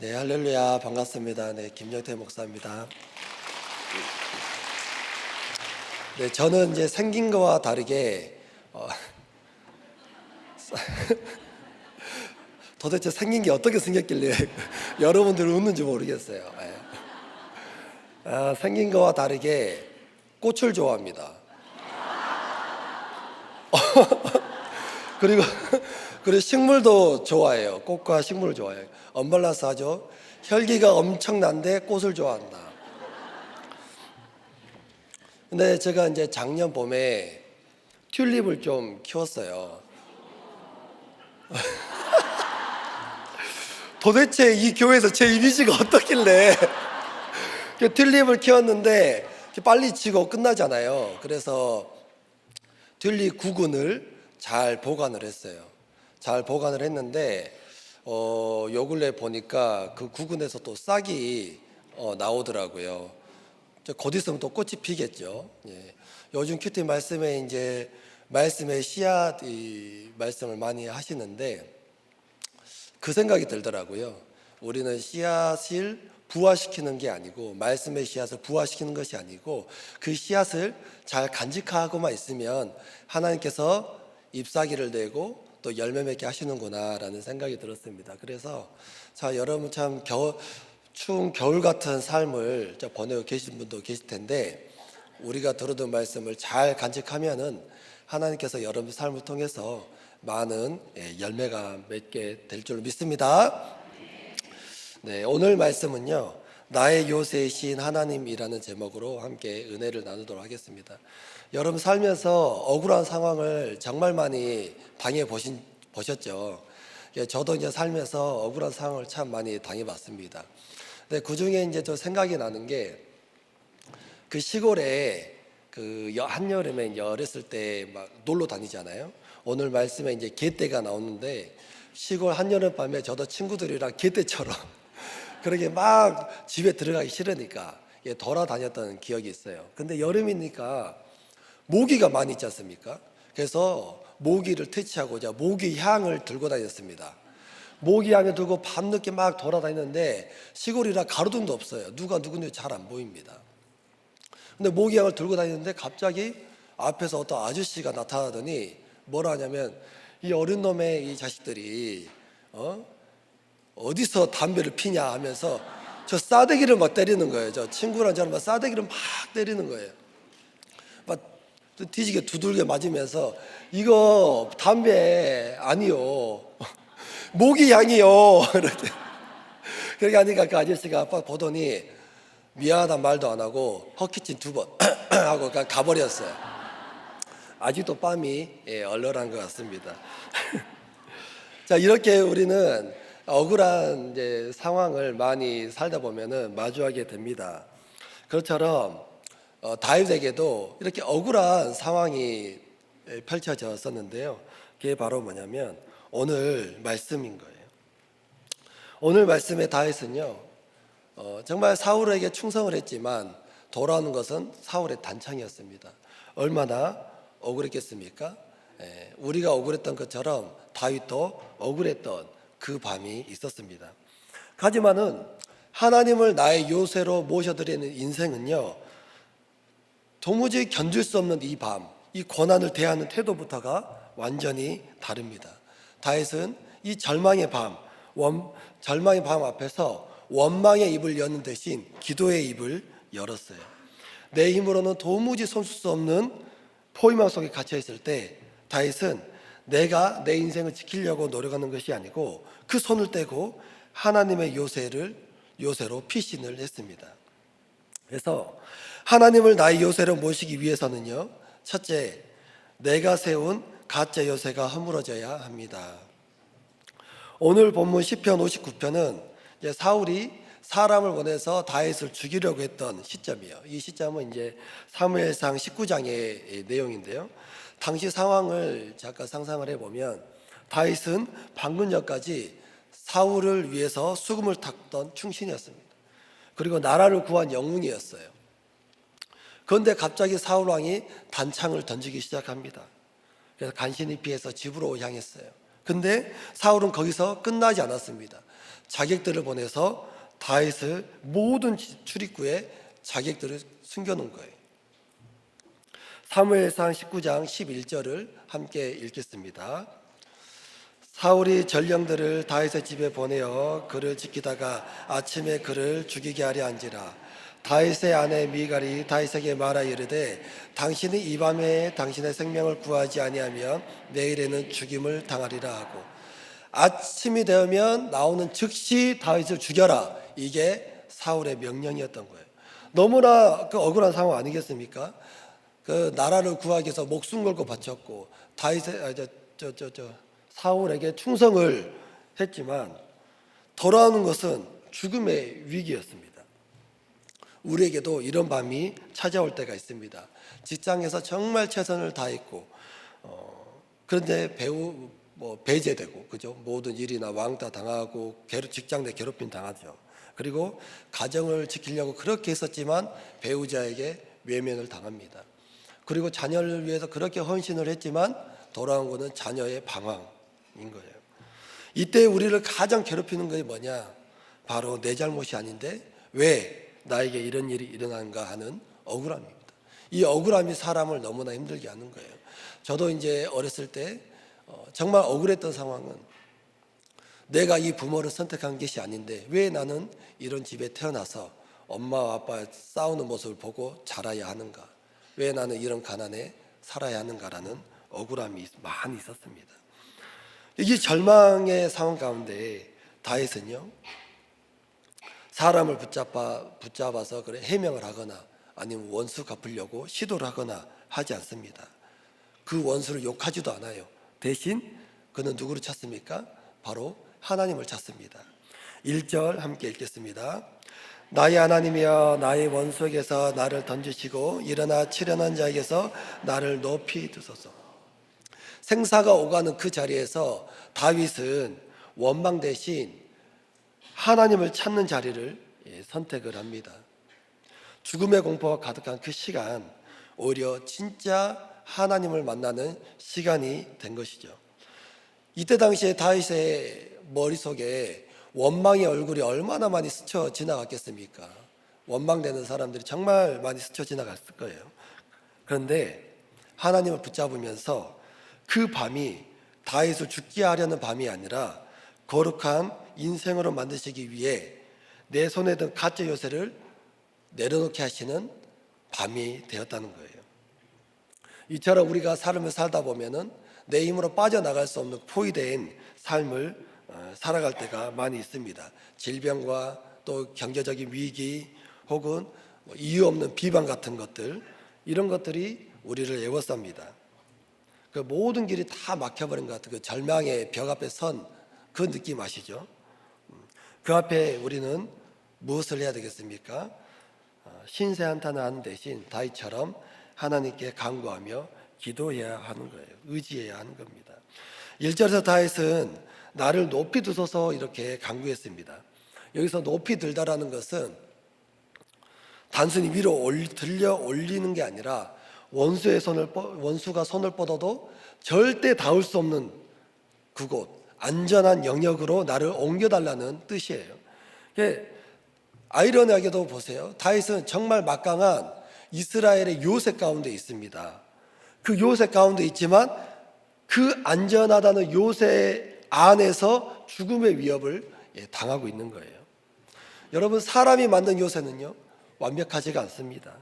네, 할렐루야, 반갑습니다. 네, 김영태 목사입니다. 네, 저는 이제 생긴 거와 다르게 도대체 생긴 게 어떻게 생겼길래 여러분들 웃는지 모르겠어요. 생긴 거와 다르게 꽃을 좋아합니다. 그리고 그리고 식물도 좋아해요. 꽃과 식물을 좋아해요. 언발라스하죠. 혈기가 엄청난데 꽃을 좋아한다. 근데 제가 이제 작년 봄에 튤립을 좀 키웠어요. 도대체 이 교회에서 제 이미지가 어떻길래 튤립을 키웠는데 빨리 치고 끝나잖아요. 그래서 튤립 구근을 잘 보관을 했어요. 잘 보관을 했는데 요 근래 보니까 그 구근에서 또 싹이 나오더라고요. 곧 있으면 또 꽃이 피겠죠. 예. 요즘 큐티 말씀에 이제 말씀의 씨앗 이 말씀을 많이 하시는데 그 생각이 들더라고요. 우리는 씨앗을 부화시키는 게 아니고, 말씀의 씨앗을 부화시키는 것이 아니고, 그 씨앗을 잘 간직하고만 있으면 하나님께서 잎사귀를 내고 또 열매 맺게 하시는구나 라는 생각이 들었습니다. 그래서 자, 여러분 참 추운 겨울 같은 삶을 보내고 계신 분도 계실 텐데, 우리가 들어둔 말씀을 잘 간직하면은 하나님께서 여러분 삶을 통해서 많은 열매가 맺게 될 줄 믿습니다. 네, 오늘 말씀은요, 나의 요새이신 하나님이라는 제목으로 함께 은혜를 나누도록 하겠습니다. 여러분 살면서 억울한 상황을 정말 많이 보셨죠? 저도 이제 살면서 억울한 상황을 참 많이 당해봤습니다. 근데 그 중에 이제 저 생각이 나는 게, 그 시골에 그 한여름에 어렸을 때 막 놀러 다니잖아요. 오늘 말씀에 이제 개떼가 나오는데, 시골 한여름 밤에 저도 친구들이랑 개떼처럼 그렇게 막 집에 들어가기 싫으니까 돌아다녔던 기억이 있어요. 근데 여름이니까 모기가 많이 있지 않습니까? 그래서 모기를 퇴치하고자 모기 향을 들고 다녔습니다. 모기 향을 들고 밤늦게 막 돌아다녔는데 시골이라 가로등도 없어요. 누가 누군지 잘 안 보입니다. 근데 모기향을 들고 다니는데 갑자기 앞에서 어떤 아저씨가 나타나더니 뭐라 하냐면, 이 어린 놈의 이 자식들이 어디서 담배를 피냐 하면서 저 싸대기를 막 때리는 거예요. 저 친구랑 저는 막 싸대기를 막 때리는 거예요. 막 뒤지게 두들겨 맞으면서, 이거 담배 아니요, 모기향이요. 그렇게 하니까 그 아저씨가 아빠 보더니 미안하단 말도 안 하고 헛기침 2번 하고 가버렸어요. 아직도 뺨이 얼얼한 것 같습니다. 자, 이렇게 우리는 억울한 이제 상황을 많이 살다 보면은 마주하게 됩니다. 그것처럼 다윗에게도 이렇게 억울한 상황이 펼쳐졌었는데요. 그게 바로 뭐냐면 오늘 말씀인 거예요. 오늘 말씀의 다윗은요, 정말 사울에게 충성을 했지만 돌아오는 것은 사울의 단창이었습니다. 얼마나 억울했겠습니까? 우리가 억울했던 것처럼 다윗도 억울했던 그 밤이 있었습니다. 하지만은 하나님을 나의 요새로 모셔드리는 인생은요, 도무지 견딜 수 없는 이 밤, 이 고난을 대하는 태도부터가 완전히 다릅니다. 다윗은 이 절망의 밤 앞에서 원망의 입을 여는 대신 기도의 입을 열었어요. 내 힘으로는 도무지 손쓸 수 없는 포위망 속에 갇혀 있을 때 다윗은 내가 내 인생을 지키려고 노력하는 것이 아니고 그 손을 떼고 하나님의 요새로 피신을 했습니다. 그래서 하나님을 나의 요새로 모시기 위해서는요, 첫째, 내가 세운 가짜 요새가 허물어져야 합니다. 오늘 본문 시편 59편은 사울이 사람을 보내서 다윗을 죽이려고 했던 시점이에요. 이 시점은 이제 사무엘상 19장의 내용인데요. 당시 상황을 잠깐 상상을 해보면 다윗은 방금 전까지 사울을 위해서 수금을 탔던 충신이었습니다. 그리고 나라를 구한 영웅이었어요. 그런데 갑자기 사울 왕이 단창을 던지기 시작합니다. 그래서 간신히 피해서 집으로 향했어요. 근데 사울은 거기서 끝나지 않았습니다. 자객들을 보내서 다윗을 모든 출입구에 자객들을 숨겨놓은 거예요. 사무엘상 19장 11절을 함께 읽겠습니다. 사울이 전령들을 다윗의 집에 보내어 그를 지키다가 아침에 그를 죽이게 하려 한지라. 다윗의 아내 미갈이 다윗에게 말하 이르되 당신이 이 밤에 당신의 생명을 구하지 아니하면 내일에는 죽임을 당하리라 하고, 아침이 되면 나오는 즉시 다윗을 죽여라, 이게 사울의 명령이었던 거예요. 너무나 억울한 상황 아니겠습니까? 그 나라를 구하기 위해서 목숨 걸고 바쳤고 사울에게 충성을 했지만 돌아오는 것은 죽음의 위기였습니다. 우리에게도 이런 밤이 찾아올 때가 있습니다. 직장에서 정말 최선을 다했고 그런데 배제되고, 그죠? 모든 일이나 왕따 당하고 직장 내 괴롭힘 당하죠. 그리고 가정을 지키려고 그렇게 했었지만 배우자에게 외면을 당합니다. 그리고 자녀를 위해서 그렇게 헌신을 했지만 돌아온 것은 자녀의 방황인 거예요. 이때 우리를 가장 괴롭히는 것이 뭐냐? 바로 내 잘못이 아닌데 왜 나에게 이런 일이 일어난가 하는 억울함입니다. 이 억울함이 사람을 너무나 힘들게 하는 거예요. 저도 이제 어렸을 때 정말 억울했던 상황은, 내가 이 부모를 선택한 것이 아닌데 왜 나는 이런 집에 태어나서 엄마와 아빠 싸우는 모습을 보고 자라야 하는가? 왜 나는 이런 가난에 살아야 하는가라는 억울함이 많이 있었습니다. 이 절망의 상황 가운데 다윗은요, 사람을 붙잡아서 그래 해명을 하거나 아니면 원수 갚으려고 시도를 하거나 하지 않습니다. 그 원수를 욕하지도 않아요. 대신 그는 누구를 찾습니까? 바로 하나님을 찾습니다. 1절 함께 읽겠습니다. 나의 하나님이여, 나의 원수에게서 나를 던지시고 일어나 치려는 자에게서 나를 높이 두소서. 생사가 오가는 그 자리에서 다윗은 원망 대신 하나님을 찾는 자리를 선택을 합니다. 죽음의 공포가 가득한 그 시간, 오히려 진짜 하나님을 만나는 시간이 된 것이죠. 이때 당시에 다윗의 머릿속에 원망의 얼굴이 얼마나 많이 스쳐 지나갔겠습니까? 원망되는 사람들이 정말 많이 스쳐 지나갔을 거예요. 그런데 하나님을 붙잡으면서 그 밤이 다윗을 죽게 하려는 밤이 아니라 거룩한 인생으로 만드시기 위해 내 손에 든 가짜 요새를 내려놓게 하시는 밤이 되었다는 거예요. 이처럼 우리가 삶을 살다 보면은 내 힘으로 빠져나갈 수 없는 포위된 삶을 살아갈 때가 많이 있습니다. 질병과 또 경제적인 위기 혹은 이유 없는 비방 같은 것들, 이런 것들이 우리를 에워쌉니다. 그 모든 길이 다 막혀버린 것 같은 그 절망의 벽 앞에 선 그 느낌 아시죠? 그 앞에 우리는 무엇을 해야 되겠습니까? 신세 한탄을 하는 대신 다윗처럼 하나님께 간구하며 기도해야 하는 거예요. 의지해야 하는 겁니다. 1절에서 다윗은 나를 높이 두소서 이렇게 간구했습니다. 여기서 높이 들다라는 것은 단순히 위로 들려 올리는 게 아니라 원수가 손을 뻗어도 절대 닿을 수 없는 그곳, 안전한 영역으로 나를 옮겨달라는 뜻이에요. 아이러니하게도 보세요. 다윗은 정말 막강한 이스라엘의 요새 가운데 있습니다. 그 요새 가운데 있지만 그 안전하다는 요새 안에서 죽음의 위협을 당하고 있는 거예요. 여러분, 사람이 만든 요새는요 완벽하지가 않습니다.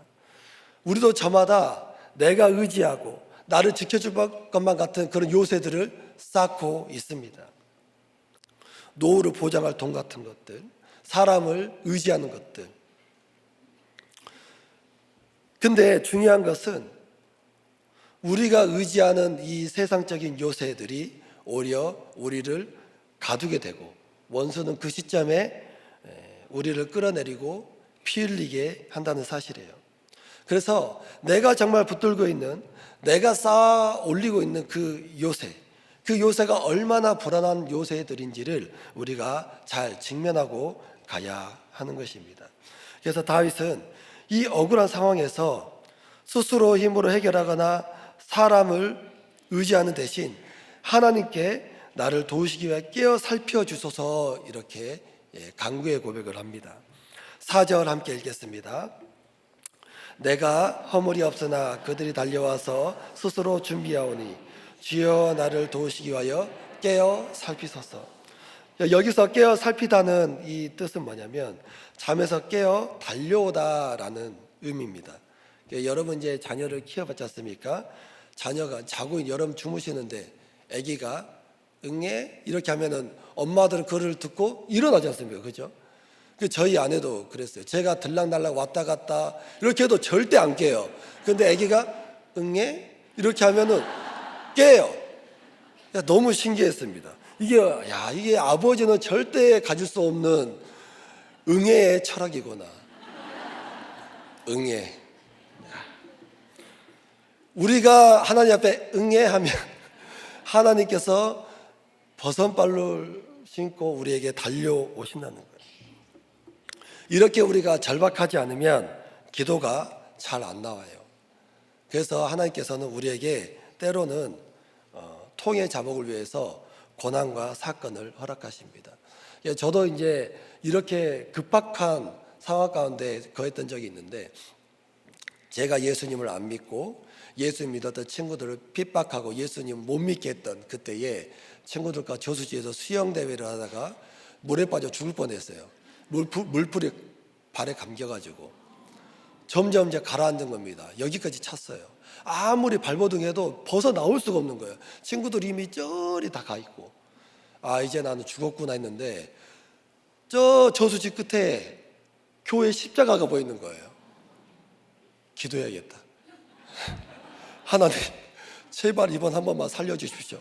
우리도 저마다 내가 의지하고 나를 지켜줄 것만 같은 그런 요새들을 쌓고 있습니다. 노후를 보장할 돈 같은 것들, 사람을 의지하는 것들. 근데 중요한 것은 우리가 의지하는 이 세상적인 요새들이 오히려 우리를 가두게 되고, 원수는 그 시점에 우리를 끌어내리고 피 흘리게 한다는 사실이에요. 그래서 내가 정말 붙들고 있는, 내가 쌓아 올리고 있는 그 요새가 얼마나 불안한 요새들인지를 우리가 잘 직면하고 가야 하는 것입니다. 그래서 다윗은 이 억울한 상황에서 스스로 힘으로 해결하거나 사람을 의지하는 대신 하나님께 나를 도우시기 위해 깨어 살펴주소서 이렇게 강구의 고백을 합니다. 4절 함께 읽겠습니다. 내가 허물이 없으나 그들이 달려와서 스스로 준비하오니 주여 나를 도우시기 위하여 깨어 살피소서. 여기서 깨어 살피다는 이 뜻은 뭐냐면 잠에서 깨어 달려오다라는 의미입니다. 여러분 이제 자녀를 키워봤지 않습니까? 자녀가 자고 여러분 주무시는데 아기가 응애 이렇게 하면은 엄마들은 그를 듣고 일어나지 않습니까? 그죠? 저희 아내도 그랬어요. 제가 들락날락 왔다 갔다 이렇게 해도 절대 안 깨요. 근데 아기가 응애 이렇게 하면은 깨요. 너무 신기했습니다. 이게 아버지는 절대 가질 수 없는 응애의 철학이구나. 응애. 우리가 하나님 앞에 응애하면 하나님께서 버선발을 신고 우리에게 달려오신다는 거예요. 이렇게 우리가 절박하지 않으면 기도가 잘 안 나와요. 그래서 하나님께서는 우리에게 때로는 통의 자복을 위해서 고난과 사건을 허락하십니다. 저도 이제 이렇게 급박한 상황 가운데 거했던 적이 있는데 제가 예수님을 안 믿고 예수님 믿었던 친구들을 핍박하고 예수님 못 믿게 했던 그때에 친구들과 저수지에서 수영대회를 하다가 물에 빠져 죽을 뻔했어요. 물풀이 발에 감겨가지고 점점 이제 가라앉은 겁니다. 여기까지 찼어요. 아무리 발버둥해도 벗어 나올 수가 없는 거예요. 친구들이 이미 저리 다 가 있고 이제 나는 죽었구나 했는데 저수지 끝에 교회 십자가가 보이는 거예요. 기도해야겠다. 하나님 제발 이번 한 번만 살려주십시오.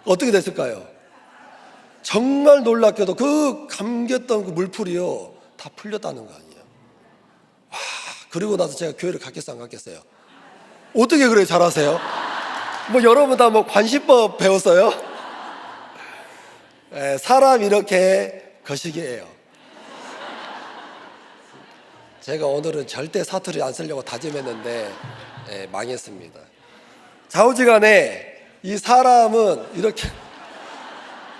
어떻게 됐을까요? 정말 놀랍게도 그 감겼던 그 물풀이요 다 풀렸다는 거 아니에요. 그리고 나서 제가 교회를 갔겠어요, 안 갔겠어요? 어떻게 그래 잘하세요? 여러분 다 관시법 배웠어요? 사람 이렇게 거시기해요. 제가 오늘은 절대 사투리 안 쓰려고 다짐했는데 망했습니다. 좌우지간에 이 사람은 이렇게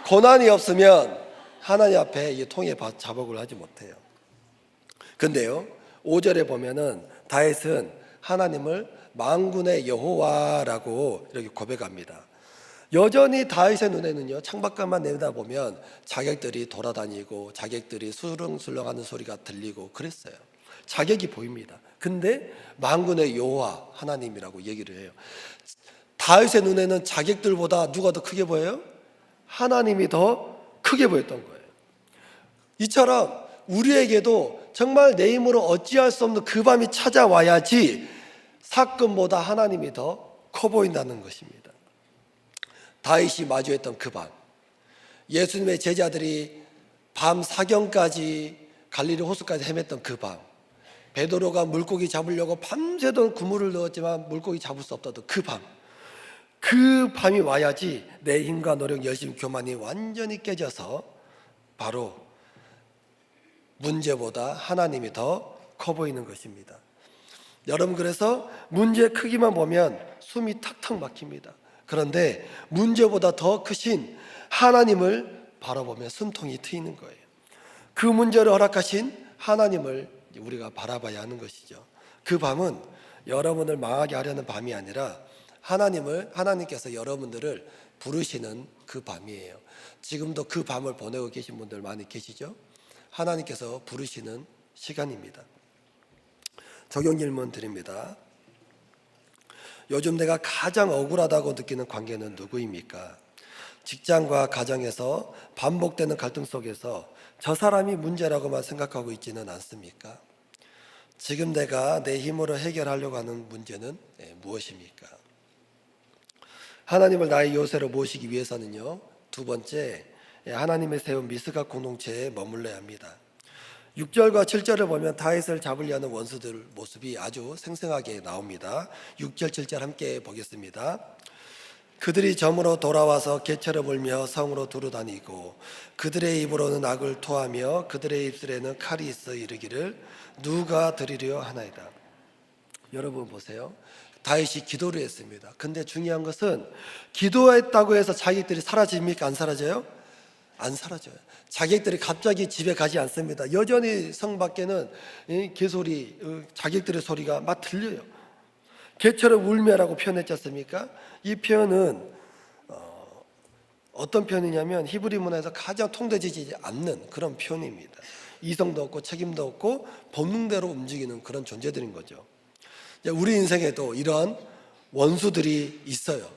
고난이 없으면 하나님 앞에 이 통의 자복을 하지 못해요. 근데요 5절에 보면은 다윗은 하나님을 만군의 여호와라고 이렇게 고백합니다. 여전히 다윗의 눈에는요 창밖만 내다보면 자객들이 돌아다니고 자객들이 수렁수렁하는 소리가 들리고 그랬어요. 자객이 보입니다. 근데 만군의 여호와 하나님이라고 얘기를 해요. 다윗의 눈에는 자객들보다 누가 더 크게 보여요? 하나님이 더 크게 보였던 거예요. 이처럼 우리에게도 정말 내 힘으로 어찌할 수 없는 그 밤이 찾아와야지 사건보다 하나님이 더 커 보인다는 것입니다. 다윗이 마주했던 그 밤, 예수님의 제자들이 밤 사경까지 갈릴리 호수까지 헤맸던 그 밤, 베드로가 물고기 잡으려고 밤새도록 그물을 넣었지만 물고기 잡을 수 없다던 그 밤, 그 밤이 와야지 내 힘과 노력, 열심, 교만이 완전히 깨져서 바로 문제보다 하나님이 더 커 보이는 것입니다. 여러분 그래서 문제 크기만 보면 숨이 탁탁 막힙니다. 그런데 문제보다 더 크신 하나님을 바라보면 숨통이 트이는 거예요. 그 문제를 허락하신 하나님을 우리가 바라봐야 하는 것이죠. 그 밤은 여러분을 망하게 하려는 밤이 아니라 하나님께서 여러분들을 부르시는 그 밤이에요. 지금도 그 밤을 보내고 계신 분들 많이 계시죠? 하나님께서 부르시는 시간입니다. 적용 질문 드립니다. 요즘 내가 가장 억울하다고 느끼는 관계는 누구입니까? 직장과 가정에서 반복되는 갈등 속에서 저 사람이 문제라고만 생각하고 있지는 않습니까? 지금 내가 내 힘으로 해결하려고 하는 문제는 무엇입니까? 하나님을 나의 요새로 모시기 위해서는요, 두 번째, 하나님의 세운 미스가 공동체에 머물러야 합니다. 6절과 7절을 보면 다윗을 잡으려는 원수들 모습이 아주 생생하게 나옵니다. 6절 7절 함께 보겠습니다. 그들이 점으로 돌아와서 개처럼 울며 성으로 두루다니고 그들의 입으로는 악을 토하며 그들의 입술에는 칼이 있어 이르기를 누가 드리려 하나이다. 여러분 보세요. 다윗이 기도를 했습니다. 근데 중요한 것은 기도했다고 해서 자기들이 사라집니까? 안 사라져요? 안 사라져요. 자객들이 갑자기 집에 가지 않습니다. 여전히 성 밖에는 개소리, 자객들의 소리가 막 들려요. 개처럼 울며라고 표현했지 않습니까? 이 표현은 어떤 표현이냐면 히브리 문화에서 가장 통되지 않는 그런 표현입니다. 이성도 없고 책임도 없고 본능대로 움직이는 그런 존재들인 거죠. 우리 인생에도 이러한 원수들이 있어요.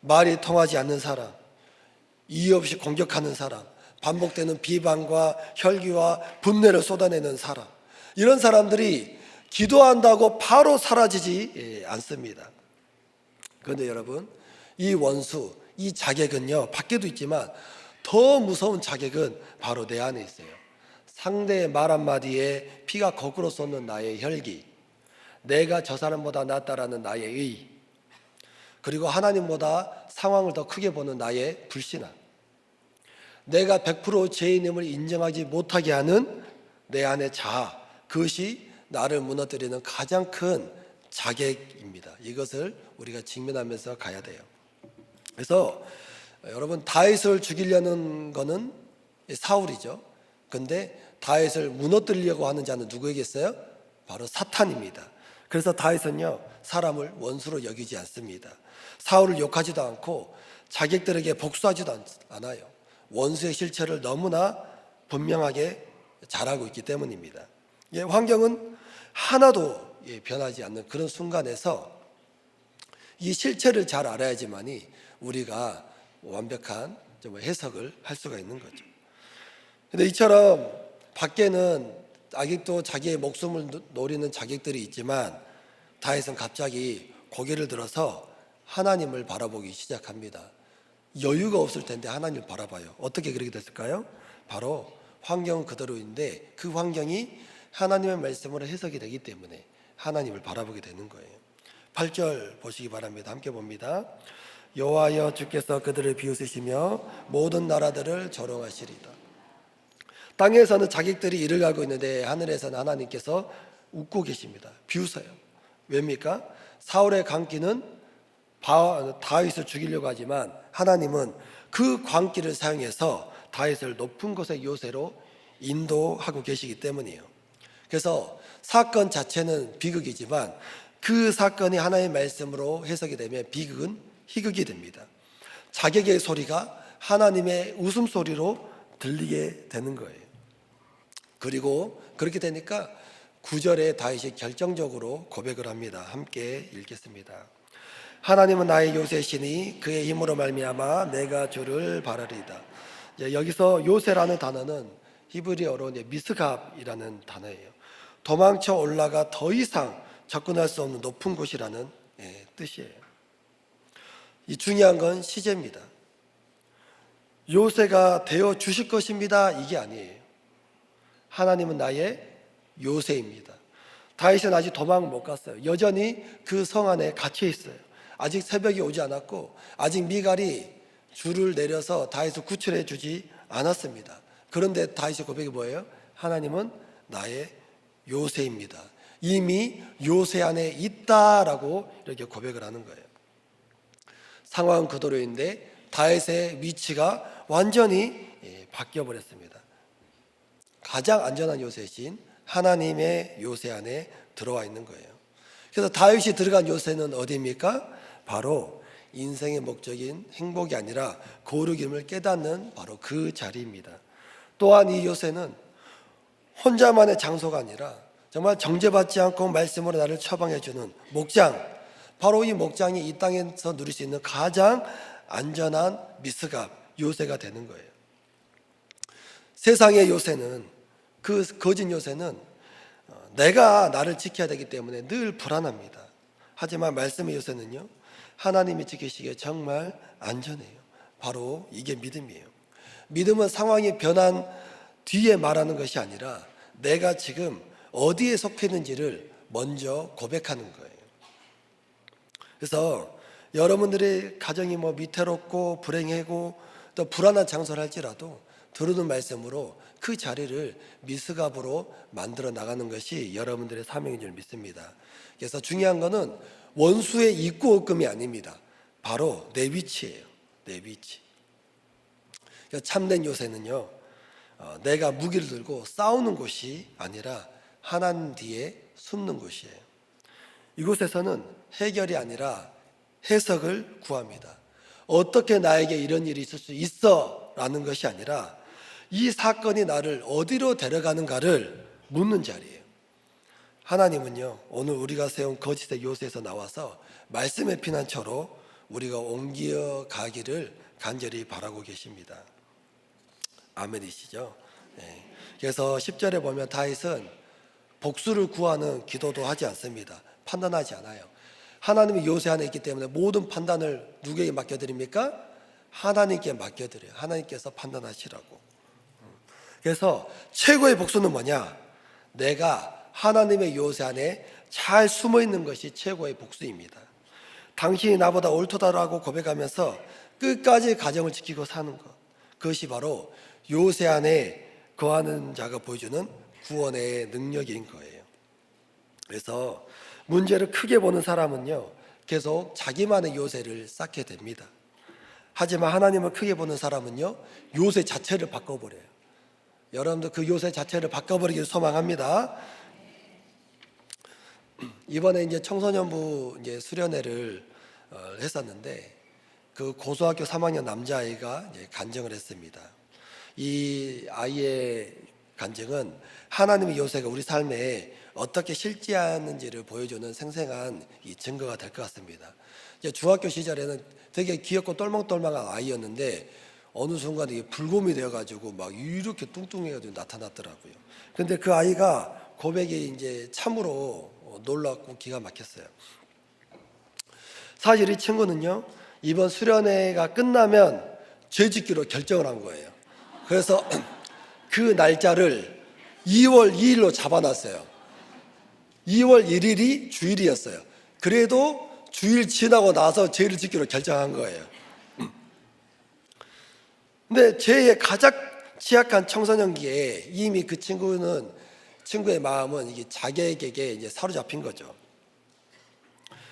말이 통하지 않는 사람, 이유 없이 공격하는 사람, 반복되는 비방과 혈기와 분내를 쏟아내는 사람, 이런 사람들이 기도한다고 바로 사라지지 않습니다. 그런데 여러분, 이 원수, 이 자객은요, 밖에도 있지만 더 무서운 자객은 바로 내 안에 있어요. 상대의 말 한마디에 피가 거꾸로 솟는 나의 혈기, 내가 저 사람보다 낫다라는 나의 의, 그리고 하나님보다 상황을 더 크게 보는 나의 불신함, 내가 100% 죄인임을 인정하지 못하게 하는 내 안의 자아, 그것이 나를 무너뜨리는 가장 큰 자객입니다. 이것을 우리가 직면하면서 가야 돼요. 그래서 여러분, 다윗을 죽이려는 거는 사울이죠. 근데 다윗을 무너뜨리려고 하는 자는 누구에겠어요? 바로 사탄입니다. 그래서 다윗은요, 사람을 원수로 여기지 않습니다. 사울을 욕하지도 않고 자객들에게 복수하지도 않아요. 원수의 실체를 너무나 분명하게 잘 알고 있기 때문입니다. 환경은 하나도 변하지 않는 그런 순간에서 이 실체를 잘 알아야지만이 우리가 완벽한 해석을 할 수가 있는 거죠. 근데 이처럼 밖에는 아직도 자기의 목숨을 노리는 자객들이 있지만 다윗은 갑자기 고개를 들어서 하나님을 바라보기 시작합니다. 여유가 없을 텐데 하나님을 바라봐요. 어떻게 그렇게 됐을까요? 바로 환경은 그대로인데 그 환경이 하나님의 말씀으로 해석이 되기 때문에 하나님을 바라보게 되는 거예요. 8절 보시기 바랍니다. 함께 봅니다. 여호와여, 주께서 그들을 비웃으시며 모든 나라들을 조롱하시리다. 땅에서는 자객들이 이를 가고 있는데 하늘에서는 하나님께서 웃고 계십니다. 비웃어요. 왜입니까? 사울의 광기는 다윗을 죽이려고 하지만 하나님은 그 광기를 사용해서 다윗을 높은 곳의 요새로 인도하고 계시기 때문이에요. 그래서 사건 자체는 비극이지만 그 사건이 하나님의 말씀으로 해석이 되면 비극은 희극이 됩니다. 자객의 소리가 하나님의 웃음소리로 들리게 되는 거예요. 그리고 그렇게 되니까 9절에 다윗이 결정적으로 고백을 합니다. 함께 읽겠습니다. 하나님은 나의 요새시니 그의 힘으로 말미암아 내가 주를 바라리이다. 여기서 요새라는 단어는 히브리어로 미스갑이라는 단어예요. 도망쳐 올라가 더 이상 접근할 수 없는 높은 곳이라는 뜻이에요. 이 중요한 건 시제입니다. 요새가 되어 주실 것입니다, 이게 아니에요. 하나님은 나의 요새입니다. 다윗은 아직 도망을 못 갔어요. 여전히 그 성 안에 갇혀 있어요. 아직 새벽이 오지 않았고 아직 미갈이 줄을 내려서 다윗을 구출해 주지 않았습니다. 그런데 다윗의 고백이 뭐예요? 하나님은 나의 요새입니다. 이미 요새 안에 있다라고 이렇게 고백을 하는 거예요. 상황은 그대로인데 다윗의 위치가 완전히 바뀌어 버렸습니다. 가장 안전한 요새신 하나님의 요새 안에 들어와 있는 거예요. 그래서 다윗이 들어간 요새는 어디입니까? 바로 인생의 목적인 행복이 아니라 거룩임을 깨닫는 바로 그 자리입니다. 또한 이 요새는 혼자만의 장소가 아니라 정말 정죄받지 않고 말씀으로 나를 처방해주는 목장, 바로 이 목장이 이 땅에서 누릴 수 있는 가장 안전한 미스갑, 요새가 되는 거예요. 세상의 요새는, 그 거짓 요새는 내가 나를 지켜야 되기 때문에 늘 불안합니다. 하지만 말씀의 요새는요, 하나님이 지키시기에 정말 안전해요. 바로 이게 믿음이에요. 믿음은 상황이 변한 뒤에 말하는 것이 아니라 내가 지금 어디에 속해 있는지를 먼저 고백하는 거예요. 그래서 여러분들의 가정이 위태롭고 불행하고 또 불안한 장소를 할지라도 들으는 말씀으로 그 자리를 미스갑으로 만들어 나가는 것이 여러분들의 사명인 줄 믿습니다. 그래서 중요한 것은 원수의 입구 없금이 아닙니다. 바로 내 위치예요. 내 위치. 참된 요새는요, 내가 무기를 들고 싸우는 곳이 아니라 하나님 뒤에 숨는 곳이에요. 이곳에서는 해결이 아니라 해석을 구합니다. 어떻게 나에게 이런 일이 있을 수 있어? 라는 것이 아니라 이 사건이 나를 어디로 데려가는가를 묻는 자리예요. 하나님은요, 오늘 우리가 세운 거짓의 요새에서 나와서 말씀의 피난처로 우리가 옮겨가기를 간절히 바라고 계십니다. 아멘이시죠? 네. 그래서 10절에 보면 다윗은 복수를 구하는 기도도 하지 않습니다. 판단하지 않아요. 하나님이 요새 안에 있기 때문에 모든 판단을 누구에게 맡겨드립니까? 하나님께 맡겨드려요. 하나님께서 판단하시라고. 그래서 최고의 복수는 뭐냐? 내가 하나님의 요새 안에 잘 숨어 있는 것이 최고의 복수입니다. 당신이 나보다 옳다라고 고백하면서 끝까지 가정을 지키고 사는 것, 그것이 바로 요새 안에 거하는 자가 보여주는 구원의 능력인 거예요. 그래서 문제를 크게 보는 사람은요, 계속 자기만의 요새를 쌓게 됩니다. 하지만 하나님을 크게 보는 사람은요, 요새 자체를 바꿔버려요. 여러분도 그 요새 자체를 바꿔버리길 소망합니다. 이번에 이제 청소년부 이제 수련회를 했었는데, 그 고등학교 3학년 남자아이가 이제 간증을 했습니다. 이 아이의 간증은 하나님의 요새가 우리 삶에 어떻게 실제하는지를 보여주는 생생한 이 증거가 될 것 같습니다. 이제 중학교 시절에는 되게 귀엽고 똘망똘망한 아이였는데 어느 순간 이게 불곰이 되어가지고 막 이렇게 뚱뚱해가지고 나타났더라고요. 근데 그 아이가 고백이 이제 참으로 놀랍고 기가 막혔어요. 사실 이 친구는요, 이번 수련회가 끝나면 죄 짓기로 결정을 한 거예요. 그래서 그 날짜를 2월 2일로 잡아놨어요. 2월 1일이 주일이었어요. 그래도 주일 지나고 나서 죄를 짓기로 결정한 거예요. 근데 죄의 가장 취약한 청소년기에 이미 그 친구의 마음은 이게 자객에게 이제 사로잡힌 거죠.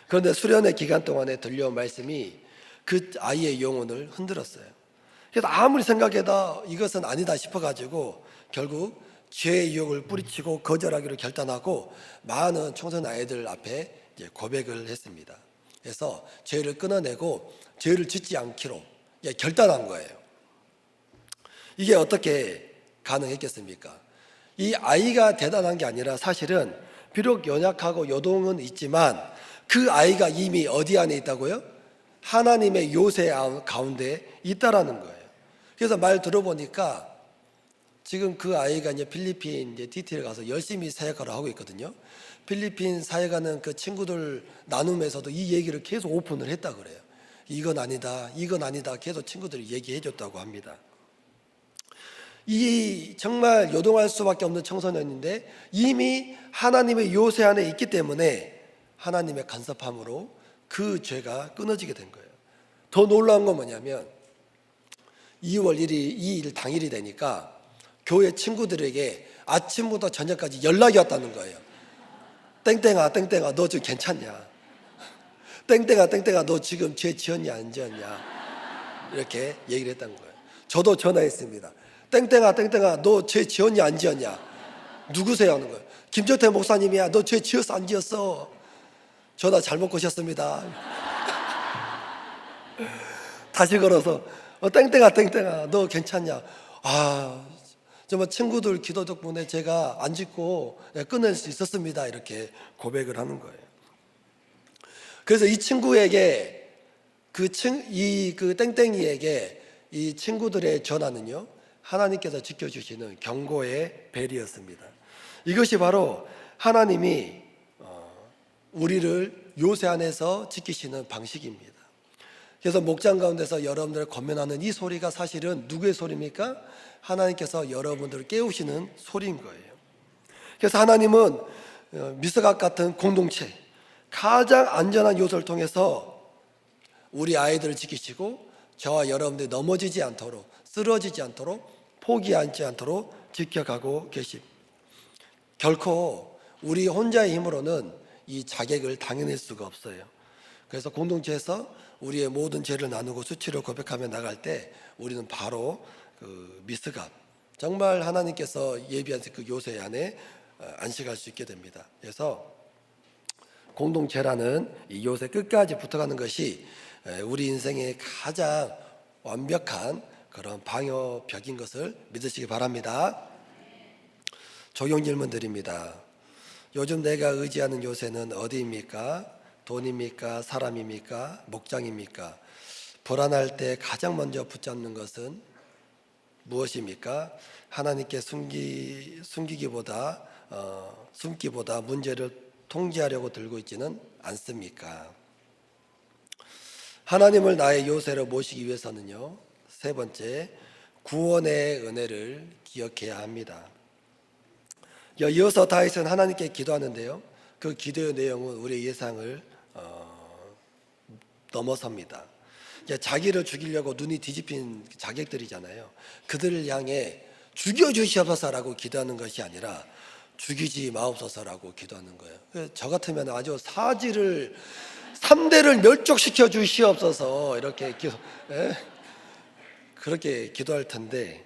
그런데 수련회 기간 동안에 들려온 말씀이 그 아이의 영혼을 흔들었어요. 그래서 아무리 생각해도 이것은 아니다 싶어가지고 결국 죄의 유혹을 뿌리치고 거절하기로 결단하고 많은 청소년 아이들 앞에 이제 고백을 했습니다. 그래서 죄를 끊어내고 죄를 짓지 않기로 결단한 거예요. 이게 어떻게 가능했겠습니까? 이 아이가 대단한 게 아니라 사실은 비록 연약하고 요동은 있지만 그 아이가 이미 어디 안에 있다고요? 하나님의 요새 가운데 있다라는 거예요. 그래서 말 들어보니까 지금 그 아이가 이제 필리핀 이제 DT를 가서 열심히 사역을 하고 있거든요. 필리핀 사역하는 그 친구들 나눔에서도 이 얘기를 계속 오픈을 했다 그래요. 이건 아니다, 이건 아니다 계속 친구들이 얘기해 줬다고 합니다. 이 정말 요동할 수밖에 없는 청소년인데 이미 하나님의 요새 안에 있기 때문에 하나님의 간섭함으로 그 죄가 끊어지게 된 거예요. 더 놀라운 건 뭐냐면 2월 1일 2일 당일이 되니까 교회 친구들에게 아침부터 저녁까지 연락이 왔다는 거예요. 땡땡아 땡땡아 너 지금 괜찮냐? 땡땡아 땡땡아 너 지금 죄 지었냐 안 지었냐? 이렇게 얘기를 했다는 거예요. 저도 전화했습니다. 땡땡아 땡땡아 너 죄 지었냐 안 지었냐? 누구세요? 하는 거예요. 김정태 목사님이야. 너 죄 지었어 안 지었어? 전화 잘못 거셨습니다. 다시 걸어서 땡땡아 땡땡아 너 괜찮냐? 정말 친구들 기도 덕분에 제가 안 짓고 끊을 수 있었습니다. 이렇게 고백을 하는 거예요. 그래서 이 친구에게 그 땡땡이에게 이 친구들의 전화는요, 하나님께서 지켜주시는 경고의 벨이었습니다. 이것이 바로 하나님이 우리를 요새 안에서 지키시는 방식입니다. 그래서 목장 가운데서 여러분들을 권면하는 이 소리가 사실은 누구의 소리입니까? 하나님께서 여러분들을 깨우시는 소리인 거예요. 그래서 하나님은 미스각 같은 공동체, 가장 안전한 요소를 통해서 우리 아이들을 지키시고 저와 여러분들이 넘어지지 않도록, 쓰러지지 않도록, 포기하지 않도록 지켜가고 계십니다. 결코 우리 혼자의 힘으로는 이 자객을 당해낼 수가 없어요. 그래서 공동체에서 우리의 모든 죄를 나누고 수치를 고백하며 나갈 때 우리는 바로 그 미스갑, 정말 하나님께서 예비한 그 요새 안에 안식할 수 있게 됩니다. 그래서 공동체라는 이 요새 끝까지 붙어가는 것이 우리 인생의 가장 완벽한 그런 방어벽인 것을 믿으시기 바랍니다. 적용 질문 드립니다. 요즘 내가 의지하는 요새는 어디입니까? 돈입니까? 사람입니까? 목장입니까? 불안할 때 가장 먼저 붙잡는 것은 무엇입니까? 하나님께 숨기기보다 문제를 통제하려고 들고 있지는 않습니까? 하나님을 나의 요새로 모시기 위해서는요, 세 번째, 구원의 은혜를 기억해야 합니다. 이어서 다윗은 하나님께 기도하는데요, 그 기도의 내용은 우리의 예상을 넘어섭니다. 자기를 죽이려고 눈이 뒤집힌 자객들이잖아요. 그들을 향해 죽여주시옵소서라고 기도하는 것이 아니라 죽이지 마옵소서라고 기도하는 거예요. 저 같으면 아주 사지를 3대를 멸족시켜 주시옵소서 이렇게 그렇게 기도할 텐데,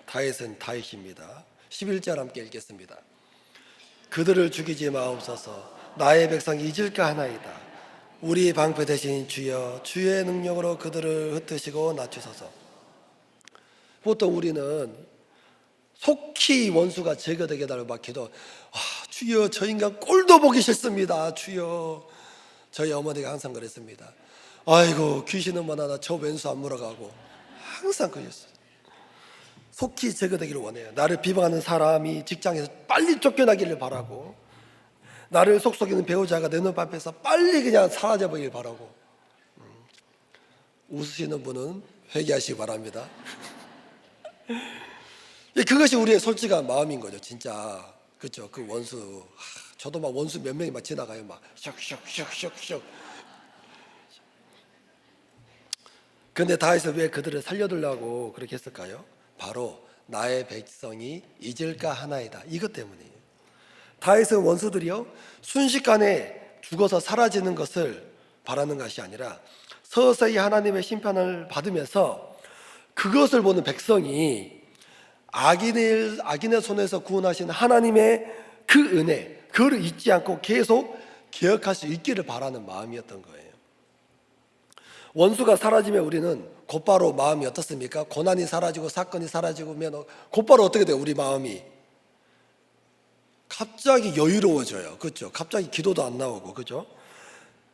다윗은 다윗입니다. 11절 함께 읽겠습니다. 그들을 죽이지 마옵소서, 나의 백성이 잊을까 하나이다. 우리 방패 되신 주여, 주의 능력으로 그들을 흩으시고 낮추소서. 보통 우리는 속히 원수가 제거되게 달라고 막 기도, 주여 저 인간 꼴도 보기 싫습니다. 주여. 저희 어머니가 항상 그랬습니다. 아이고 귀신은 뭐나 저 왼수 안 물어가고 항상 그랬어요. 속히 제거되기를 원해요. 나를 비방하는 사람이 직장에서 빨리 쫓겨나기를 바라고, 나를 속속이는 배우자가 내 눈앞에서 빨리 그냥 사라져버리길 바라고. 웃으시는 분은 회개하시기 바랍니다. 그것이 우리의 솔직한 마음인 거죠, 진짜. 그렇죠? 그 원수, 저도 막 원수 몇 명이 막 지나가요, 막 슉슉슉슉슉. 그런데 다윗은 왜 그들을 살려두려고 그렇게 했을까요? 바로 나의 백성이 잊을까 하나이다, 이것 때문이에요. 다윗은 원수들이요 순식간에 죽어서 사라지는 것을 바라는 것이 아니라 서서히 하나님의 심판을 받으면서 그것을 보는 백성이 악인의 손에서 구원하신 하나님의 그 은혜, 그걸 잊지 않고 계속 기억할 수 있기를 바라는 마음이었던 거예요. 원수가 사라지면 우리는 곧바로 마음이 어떻습니까? 고난이 사라지고 사건이 사라지면 곧바로 어떻게 돼요? 우리 마음이 갑자기 여유로워져요. 그렇죠? 갑자기 기도도 안 나오고, 그렇죠?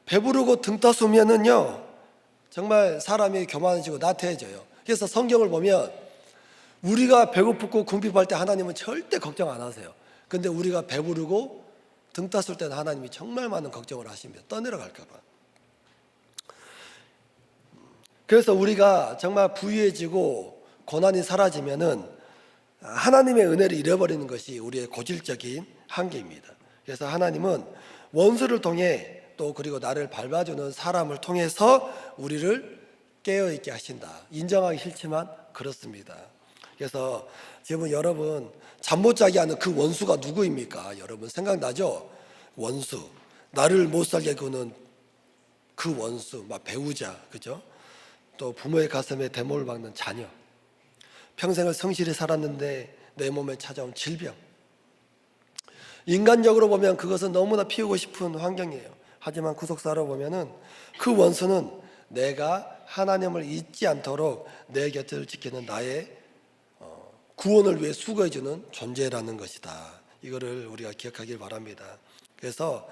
배부르고 등 따스우면은요 정말 사람이 교만해지고 나태해져요. 그래서 성경을 보면 우리가 배고프고 궁핍할 때 하나님은 절대 걱정 안 하세요. 근데 우리가 배부르고 등 따스울 때는 하나님이 정말 많은 걱정을 하십니다. 떠내려갈까 봐. 그래서 우리가 정말 부유해지고 고난이 사라지면은 하나님의 은혜를 잃어버리는 것이 우리의 고질적인 한계입니다. 그래서 하나님은 원수를 통해 또 그리고 나를 밟아주는 사람을 통해서 우리를 깨어있게 하신다. 인정하기 싫지만 그렇습니다. 그래서 지금 여러분 잠 못 자게 하는 그 원수가 누구입니까? 여러분 생각나죠? 원수, 나를 못 살게 구는 그 원수, 막 배우자, 그죠? 또 부모의 가슴에 대못을 박는 자녀, 평생을 성실히 살았는데 내 몸에 찾아온 질병. 인간적으로 보면 그것은 너무나 피우고 싶은 환경이에요. 하지만 구속사로 보면은 그 원수는 내가 하나님을 잊지 않도록 내 곁을 지키는 나의 구원을 위해 수고해주는 존재라는 것이다. 이거를 우리가 기억하길 바랍니다. 그래서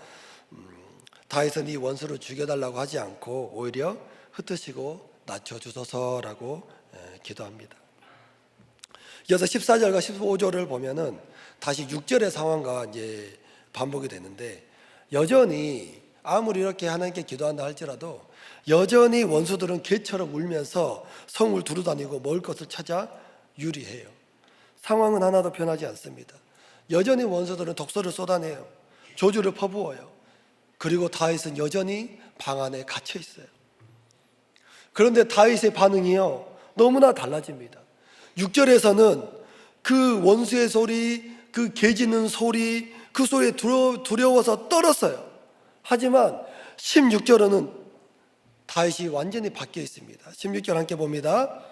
다윗은 이 원수를 죽여달라고 하지 않고 오히려 흩으시고 낮춰주소서라고 기도합니다. 이어서 14절과 15절을 보면은 다시 6절의 상황과 이제 반복이 되는데, 여전히 아무리 이렇게 하나님께 기도한다 할지라도 여전히 원수들은 개처럼 울면서 성을 두루다니고 먹을 것을 찾아 유리해요. 상황은 하나도 변하지 않습니다. 여전히 원수들은 독소를 쏟아내요. 저주를 퍼부어요. 그리고 다윗은 여전히 방 안에 갇혀 있어요. 그런데 다윗의 반응이요 너무나 달라집니다. 6절에서는 그 원수의 소리, 그 개 짖는 소리, 그 소리에 두려워서 떨었어요. 하지만 16절에는 다윗이 완전히 바뀌어 있습니다. 16절 함께 봅니다.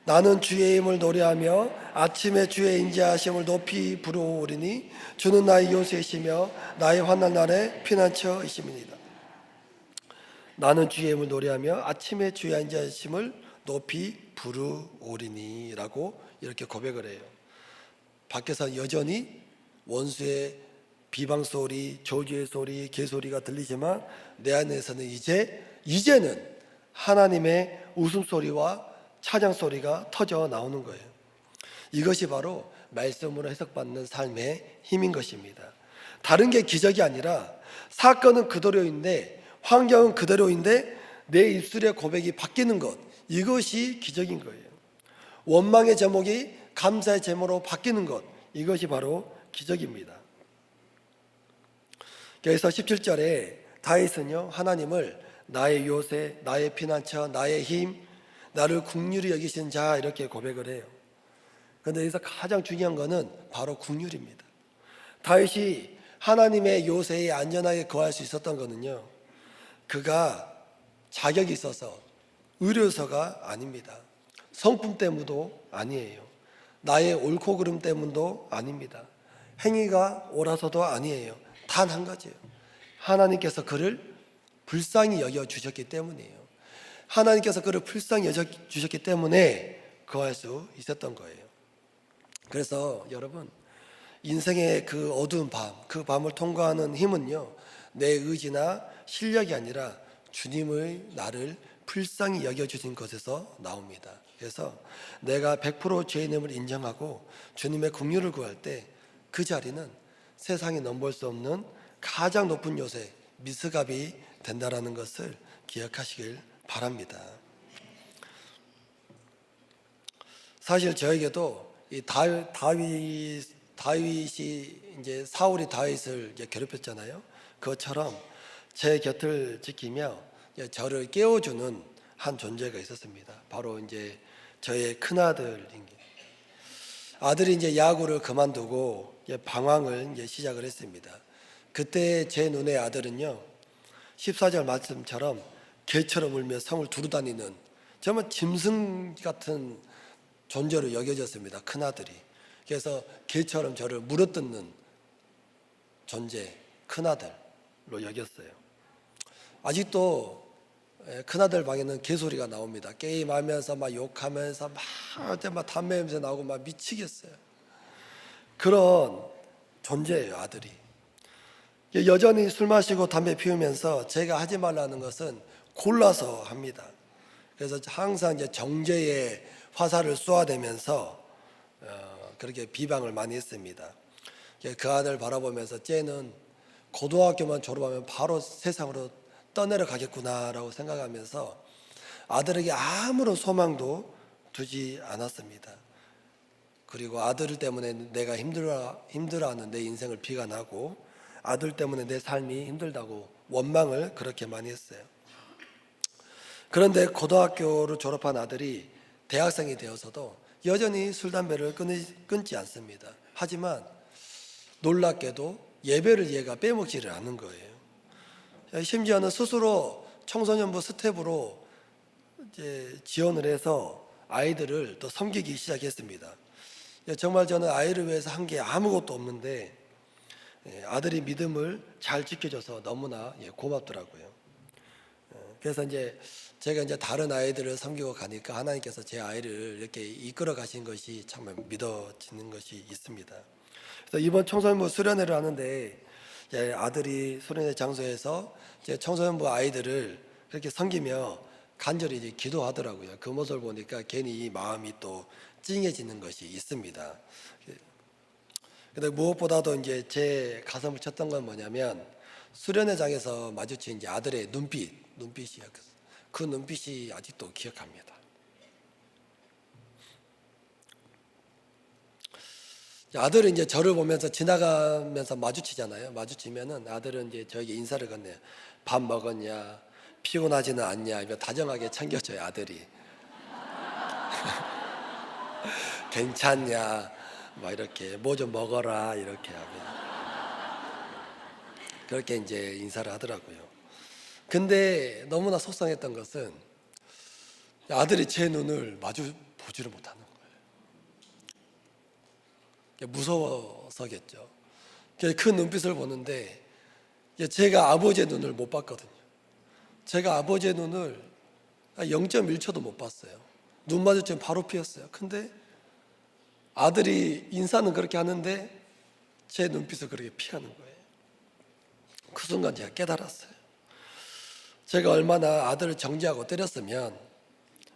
나는 주의 힘을 노래하며 아침에 주의 인자하심을 높이 부르오리니 주는 나의 요새이시며 나의 환난 날에 피난처이심이니이다. 나는 주의 힘을 노래하며 아침에 주의 인자하심을 높이 부르오리니 라고 이렇게 고백을 해요. 밖에서 여전히 원수의 비방 소리, 저주의 소리, 개소리가 들리지만 내 안에서는 이제는 하나님의 웃음소리와 찬양소리가 터져 나오는 거예요. 이것이 바로 말씀으로 해석받는 삶의 힘인 것입니다. 다른 게 기적이 아니라 사건은 그대로인데, 환경은 그대로인데 내 입술의 고백이 바뀌는 것, 이것이 기적인 거예요. 원망의 제목이 감사의 제목으로 바뀌는 것, 이것이 바로 기적입니다. 그래서 17절에 다윗은요, 하나님을 나의 요새, 나의 피난처, 나의 힘, 나를 긍휼히 여기신 자, 이렇게 고백을 해요. 그런데 여기서 가장 중요한 것은 바로 긍휼입니다. 다윗이 하나님의 요새에 안전하게 거할 수 있었던 것은요, 그가 자격이 있어서 의로서가 아닙니다. 성품 때문도 아니에요. 나의 옳고 그름 때문도 아닙니다. 행위가 옳아서도 아니에요. 단 한 가지예요. 하나님께서 그를 불쌍히 여겨주셨기 때문이에요. 하나님께서 그를 불쌍히 여겨주셨기 때문에 거할 수 있었던 거예요. 그래서 여러분, 인생의 그 어두운 밤, 그 밤을 통과하는 힘은요, 내 의지나 실력이 아니라 주님의 나를 불쌍히 여겨주신 것에서 나옵니다. 그래서 내가 100% 죄인임을 인정하고 주님의 긍휼을 구할 때 그 자리는 세상이 넘볼 수 없는 가장 높은 요새, 미스갑이 된다라는 것을 기억하시길 바랍니다. 사실 저에게도 이 다윗이 이제 사울이 다윗을 이제 괴롭혔잖아요. 그것처럼 제 곁을 지키며 저를 깨워주는 한 존재가 있었습니다. 바로 이제 저의 큰 아들인 게, 아들이 이제 야구를 그만두고 방황을 이제 시작을 했습니다. 그때 제 눈의 아들은요, 14절 말씀처럼 개처럼 울며 성을 두루다니는 정말 짐승 같은 존재로 여겨졌습니다. 큰 아들이. 그래서 개처럼 저를 물어뜯는 존재, 큰 아들로 여겼어요. 아직도 큰아들 방에는 개소리가 나옵니다. 게임하면서 막 욕하면서 막 담배 냄새 나고 막 미치겠어요. 그런 존재예요, 아들이. 여전히 술 마시고 담배 피우면서 제가 하지 말라는 것은 골라서 합니다. 그래서 항상 이제 정죄의 화살을 쏘아대면서 그렇게 비방을 많이 했습니다. 그 아들 바라보면서 쟤는 고등학교만 졸업하면 바로 세상으로 떠내려 가겠구나라고 생각하면서 아들에게 아무런 소망도 두지 않았습니다. 그리고 아들 때문에 내가 힘들어하는 내 인생을 비관하고 아들 때문에 내 삶이 힘들다고 원망을 그렇게 많이 했어요. 그런데 고등학교를 졸업한 아들이 대학생이 되어서도 여전히 술, 담배를 끊지 않습니다. 하지만 놀랍게도 예배를 얘가 빼먹지를 않는 거예요. 심지어는 스스로 청소년부 스텝으로 이제 지원을 해서 아이들을 또 섬기기 시작했습니다. 정말 저는 아이를 위해서 한 게 아무것도 없는데 아들이 믿음을 잘 지켜줘서 너무나 고맙더라고요. 그래서 이제 제가 이제 다른 아이들을 섬기고 가니까 하나님께서 제 아이를 이렇게 이끌어 가신 것이 정말 믿어지는 것이 있습니다. 그래서 이번 청소년부 수련회를 하는데 아들이 수련회 장소에서 제 청소년부 아이들을 그렇게 섬기며 간절히 이제 기도하더라고요. 그 모습을 보니까 괜히 마음이 또 찡해지는 것이 있습니다. 근데 무엇보다도 이제 제 가슴을 쳤던 건 뭐냐면 수련회장에서 마주친 이제 아들의 눈빛이었어요. 그 눈빛이 아직도 기억합니다. 아들은 이제 저를 보면서 지나가면서 마주치잖아요. 마주치면은 아들은 이제 저에게 인사를 건네요. 밥 먹었냐? 피곤하지는 않냐? 이거 다정하게 챙겨줘요, 아들이. 괜찮냐? 막 이렇게 뭐 좀 먹어라 이렇게 하면 그렇게 이제 인사를 하더라고요. 근데 너무나 속상했던 것은 아들이 제 눈을 마주 보지를 못하는 거예요. 무서워서겠죠. 그 눈빛을 보는데 제가 아버지의 눈을 못 봤거든요. 제가 아버지의 눈을 0.1초도 못 봤어요. 눈 마주치면 바로 피었어요. 근데 아들이 인사는 그렇게 하는데 제 눈빛을 그렇게 피하는 거예요. 그 순간 제가 깨달았어요. 제가 얼마나 아들을 정죄하고 때렸으면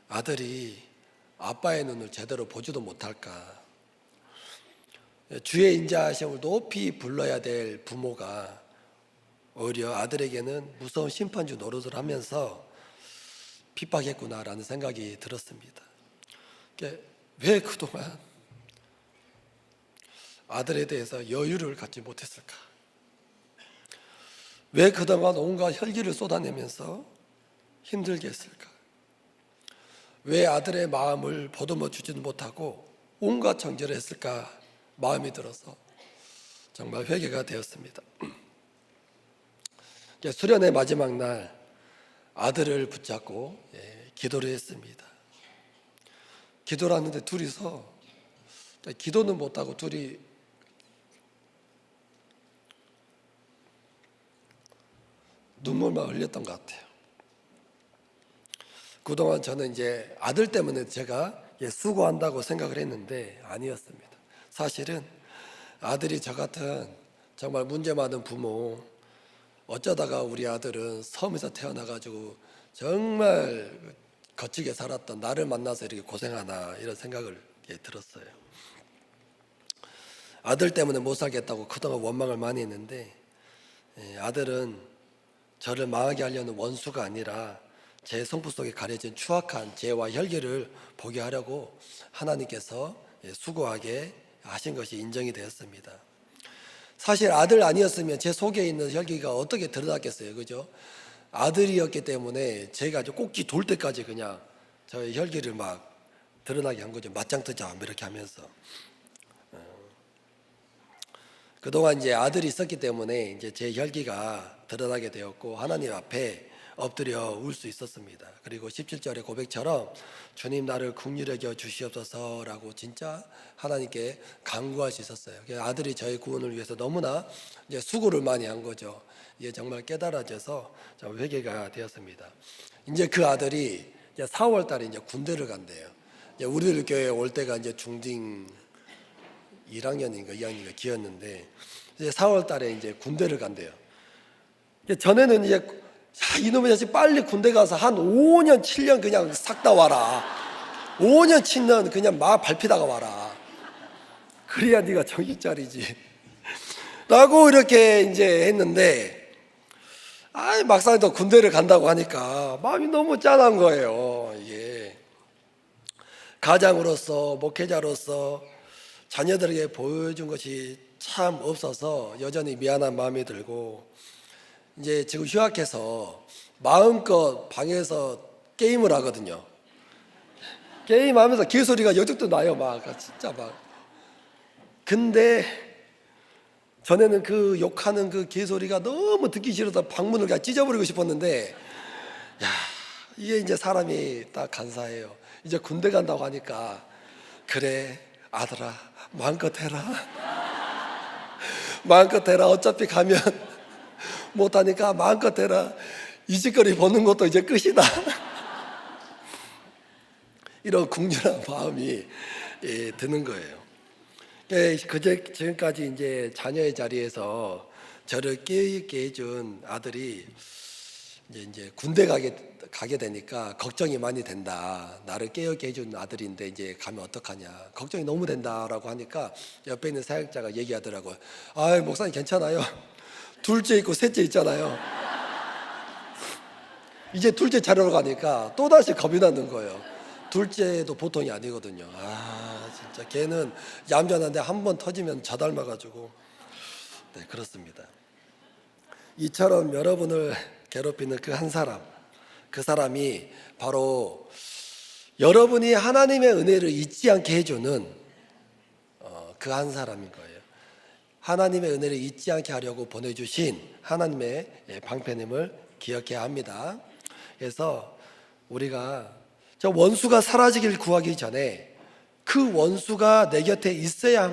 아들이 아빠의 눈을 제대로 보지도 못할까. 주의 인자하심을 높이 불러야 될 부모가 오히려 아들에게는 무서운 심판주 노릇을 하면서 핍박했구나라는 생각이 들었습니다. 왜 그동안 아들에 대해서 여유를 갖지 못했을까? 왜 그동안 온갖 혈기를 쏟아내면서 힘들게 했을까? 왜 아들의 마음을 보듬어 주지는 못하고 온갖 정죄를 했을까? 마음이 들어서 정말 회개가 되었습니다. 수련의 마지막 날 아들을 붙잡고 기도를 했습니다. 기도를 하는데 둘이서 기도는 못하고 둘이 눈물만 흘렸던 것 같아요. 그동안 저는 이제 아들 때문에 제가 수고한다고 생각을 했는데 아니었습니다. 사실은 아들이 저 같은 정말 문제 많은 부모, 어쩌다가 우리 아들은 섬에서 태어나가지고 정말 거치게 살았던 나를 만나서 이렇게 고생하나 이런 생각을 들었어요. 아들 때문에 못 살겠다고 그동안 원망을 많이 했는데 아들은 저를 망하게 하려는 원수가 아니라 제 성품 속에 가려진 추악한 죄와 혈기를 보게 하려고 하나님께서 수고하게 하신 것이 인정이 되었습니다. 사실 아들 아니었으면 제 속에 있는 혈기가 어떻게 드러났겠어요, 그죠? 아들이었기 때문에 제가 아주 꼭지 돌 때까지 그냥 저의 혈기를 막 드러나게 한 거죠. 맞짱 뜨자 이렇게 하면서. 그동안 이제 아들이 있었기 때문에 이제 제 혈기가 드러나게 되었고 하나님 앞에 엎드려 울 수 있었습니다. 그리고 17절의 고백처럼 주님 나를 긍휼히 여겨 주시옵소서라고 진짜 하나님께 간구할 수 있었어요. 아들이 저의 구원을 위해서 너무나 이제 수고를 많이 한 거죠. 이게 정말 깨달아져서 회개가 되었습니다. 이제 그 아들이 이제 4월 달에 이제 군대를 간대요. 이제 우리들 교회 올 때가 이제 중딩 1학년인가 2학년인가 기였는데 이제 4월 달에 이제 군대를 간대요. 전에는 이제 이놈의 자식 빨리 군대 가서 한 5년 7년 그냥 싹 다 와라. 5년 7년 그냥 막 밟히다가 와라. 그래야 네가 정신 차리지. 라고 이렇게 이제 했는데 막상 또 군대를 간다고 하니까 마음이 너무 짠한 거예요. 이게 가장으로서 목회자로서 자녀들에게 보여준 것이 참 없어서 여전히 미안한 마음이 들고 이제 지금 휴학해서 마음껏 방에서 게임을 하거든요. 게임하면서 개소리가 여적도 나요. 막 진짜 막. 근데 전에는 그 욕하는 그 개소리가 너무 듣기 싫어서 방문을 그냥 찢어버리고 싶었는데 야, 이게 이제 사람이 딱 간사해요. 이제 군대 간다고 하니까 그래 아들아 마음껏 해라. 마음껏 해라. 어차피 가면 못하니까 마음껏 해라. 이 짓거리 보는 것도 이제 끝이다. 이런 궁절한 마음이 드는 거예요. 지금까지 이제 자녀의 자리에서 저를 깨어있게 해준 아들이 이제 군대 가게 되니까 걱정이 많이 된다. 나를 깨어있게 해준 아들인데 이제 가면 어떡하냐. 걱정이 너무 된다라고 하니까 옆에 있는 사역자가 얘기하더라고요. 아, 목사님 괜찮아요. 둘째 있고 셋째 있잖아요. 이제 둘째 자려러 가니까 또다시 겁이 나는 거예요. 둘째도 보통이 아니거든요. 진짜 걔는 얌전한데 한 번 터지면 저 닮아가지고. 네, 그렇습니다. 이처럼 여러분을 괴롭히는 그 한 사람, 그 사람이 바로 여러분이 하나님의 은혜를 잊지 않게 해주는 그 한 사람인 거예요. 하나님의 은혜를 잊지 않게 하려고 보내주신 하나님의 방편임을 기억해야 합니다. 그래서 우리가 저 원수가 사라지길 구하기 전에 그 원수가 내 곁에 있어야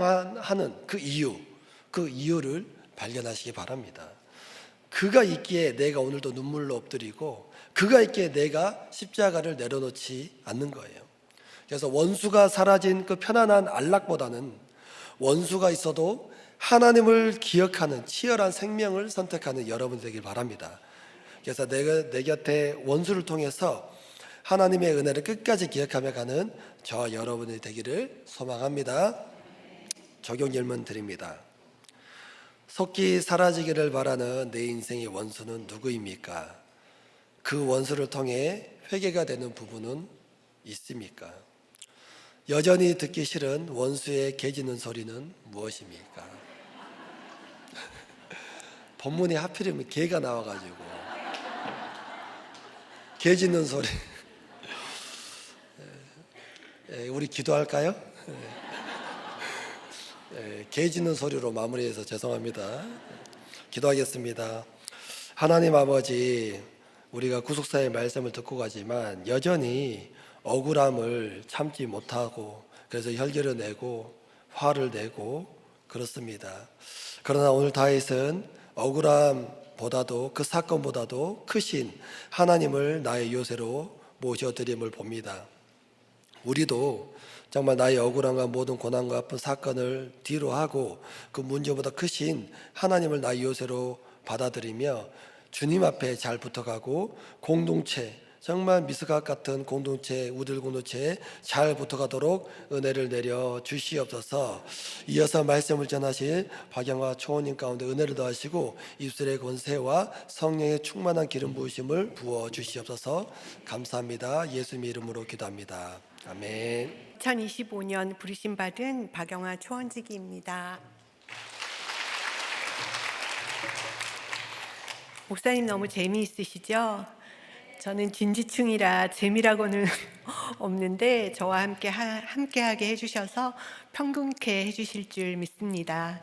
하는 그 이유를 발견하시기 바랍니다. 그가 있기에 내가 오늘도 눈물로 엎드리고, 그가 있기에 내가 십자가를 내려놓지 않는 거예요. 그래서 원수가 사라진 그 편안한 안락보다는 원수가 있어도 하나님을 기억하는 치열한 생명을 선택하는 여러분 되길 바랍니다. 그래서 내가 내 곁에 원수를 통해서 하나님의 은혜를 끝까지 기억하며 가는 저 여러분이 되기를 소망합니다. 적용 질문 드립니다. 속기 사라지기를 바라는 내 인생의 원수는 누구입니까? 그 원수를 통해 회개가 되는 부분은 있습니까? 여전히 듣기 싫은 원수의 개 짖는 소리는 무엇입니까? 본문에 하필이면 개가 나와가지고 개 짖는 소리. 우리 기도할까요? 개 짖는 소리로 마무리해서 죄송합니다. 기도하겠습니다. 하나님 아버지, 우리가 구속사의 말씀을 듣고 가지만 여전히 억울함을 참지 못하고, 그래서 혈기를 내고 화를 내고 그렇습니다. 그러나 오늘 다윗은 억울함보다도, 그 사건보다도 크신 하나님을 나의 요새로 모셔드림을 봅니다. 우리도 정말 나의 억울함과 모든 고난과 아픈 사건을 뒤로 하고 그 문제보다 크신 하나님을 나의 요새로 받아들이며 주님 앞에 잘 붙어가고, 공동체, 정말 미스갓 같은 공동체, 우들 공동체에 잘 붙어가도록 은혜를 내려 주시옵소서. 이어서 말씀을 전하실 박영화 초원님 가운데 은혜를 더하시고 입술의 권세와 성령의 충만한 기름 부으심을 부어 주시옵소서. 감사합니다. 예수님 이름으로 기도합니다. 아멘. 2025년 부르심 받은 박영화 초원지기입니다. 목사님 너무 재미있으시죠? 저는 진지충이라 재미라고는 없는데 저와 함께하게 해주셔서 평균케 해주실 줄 믿습니다.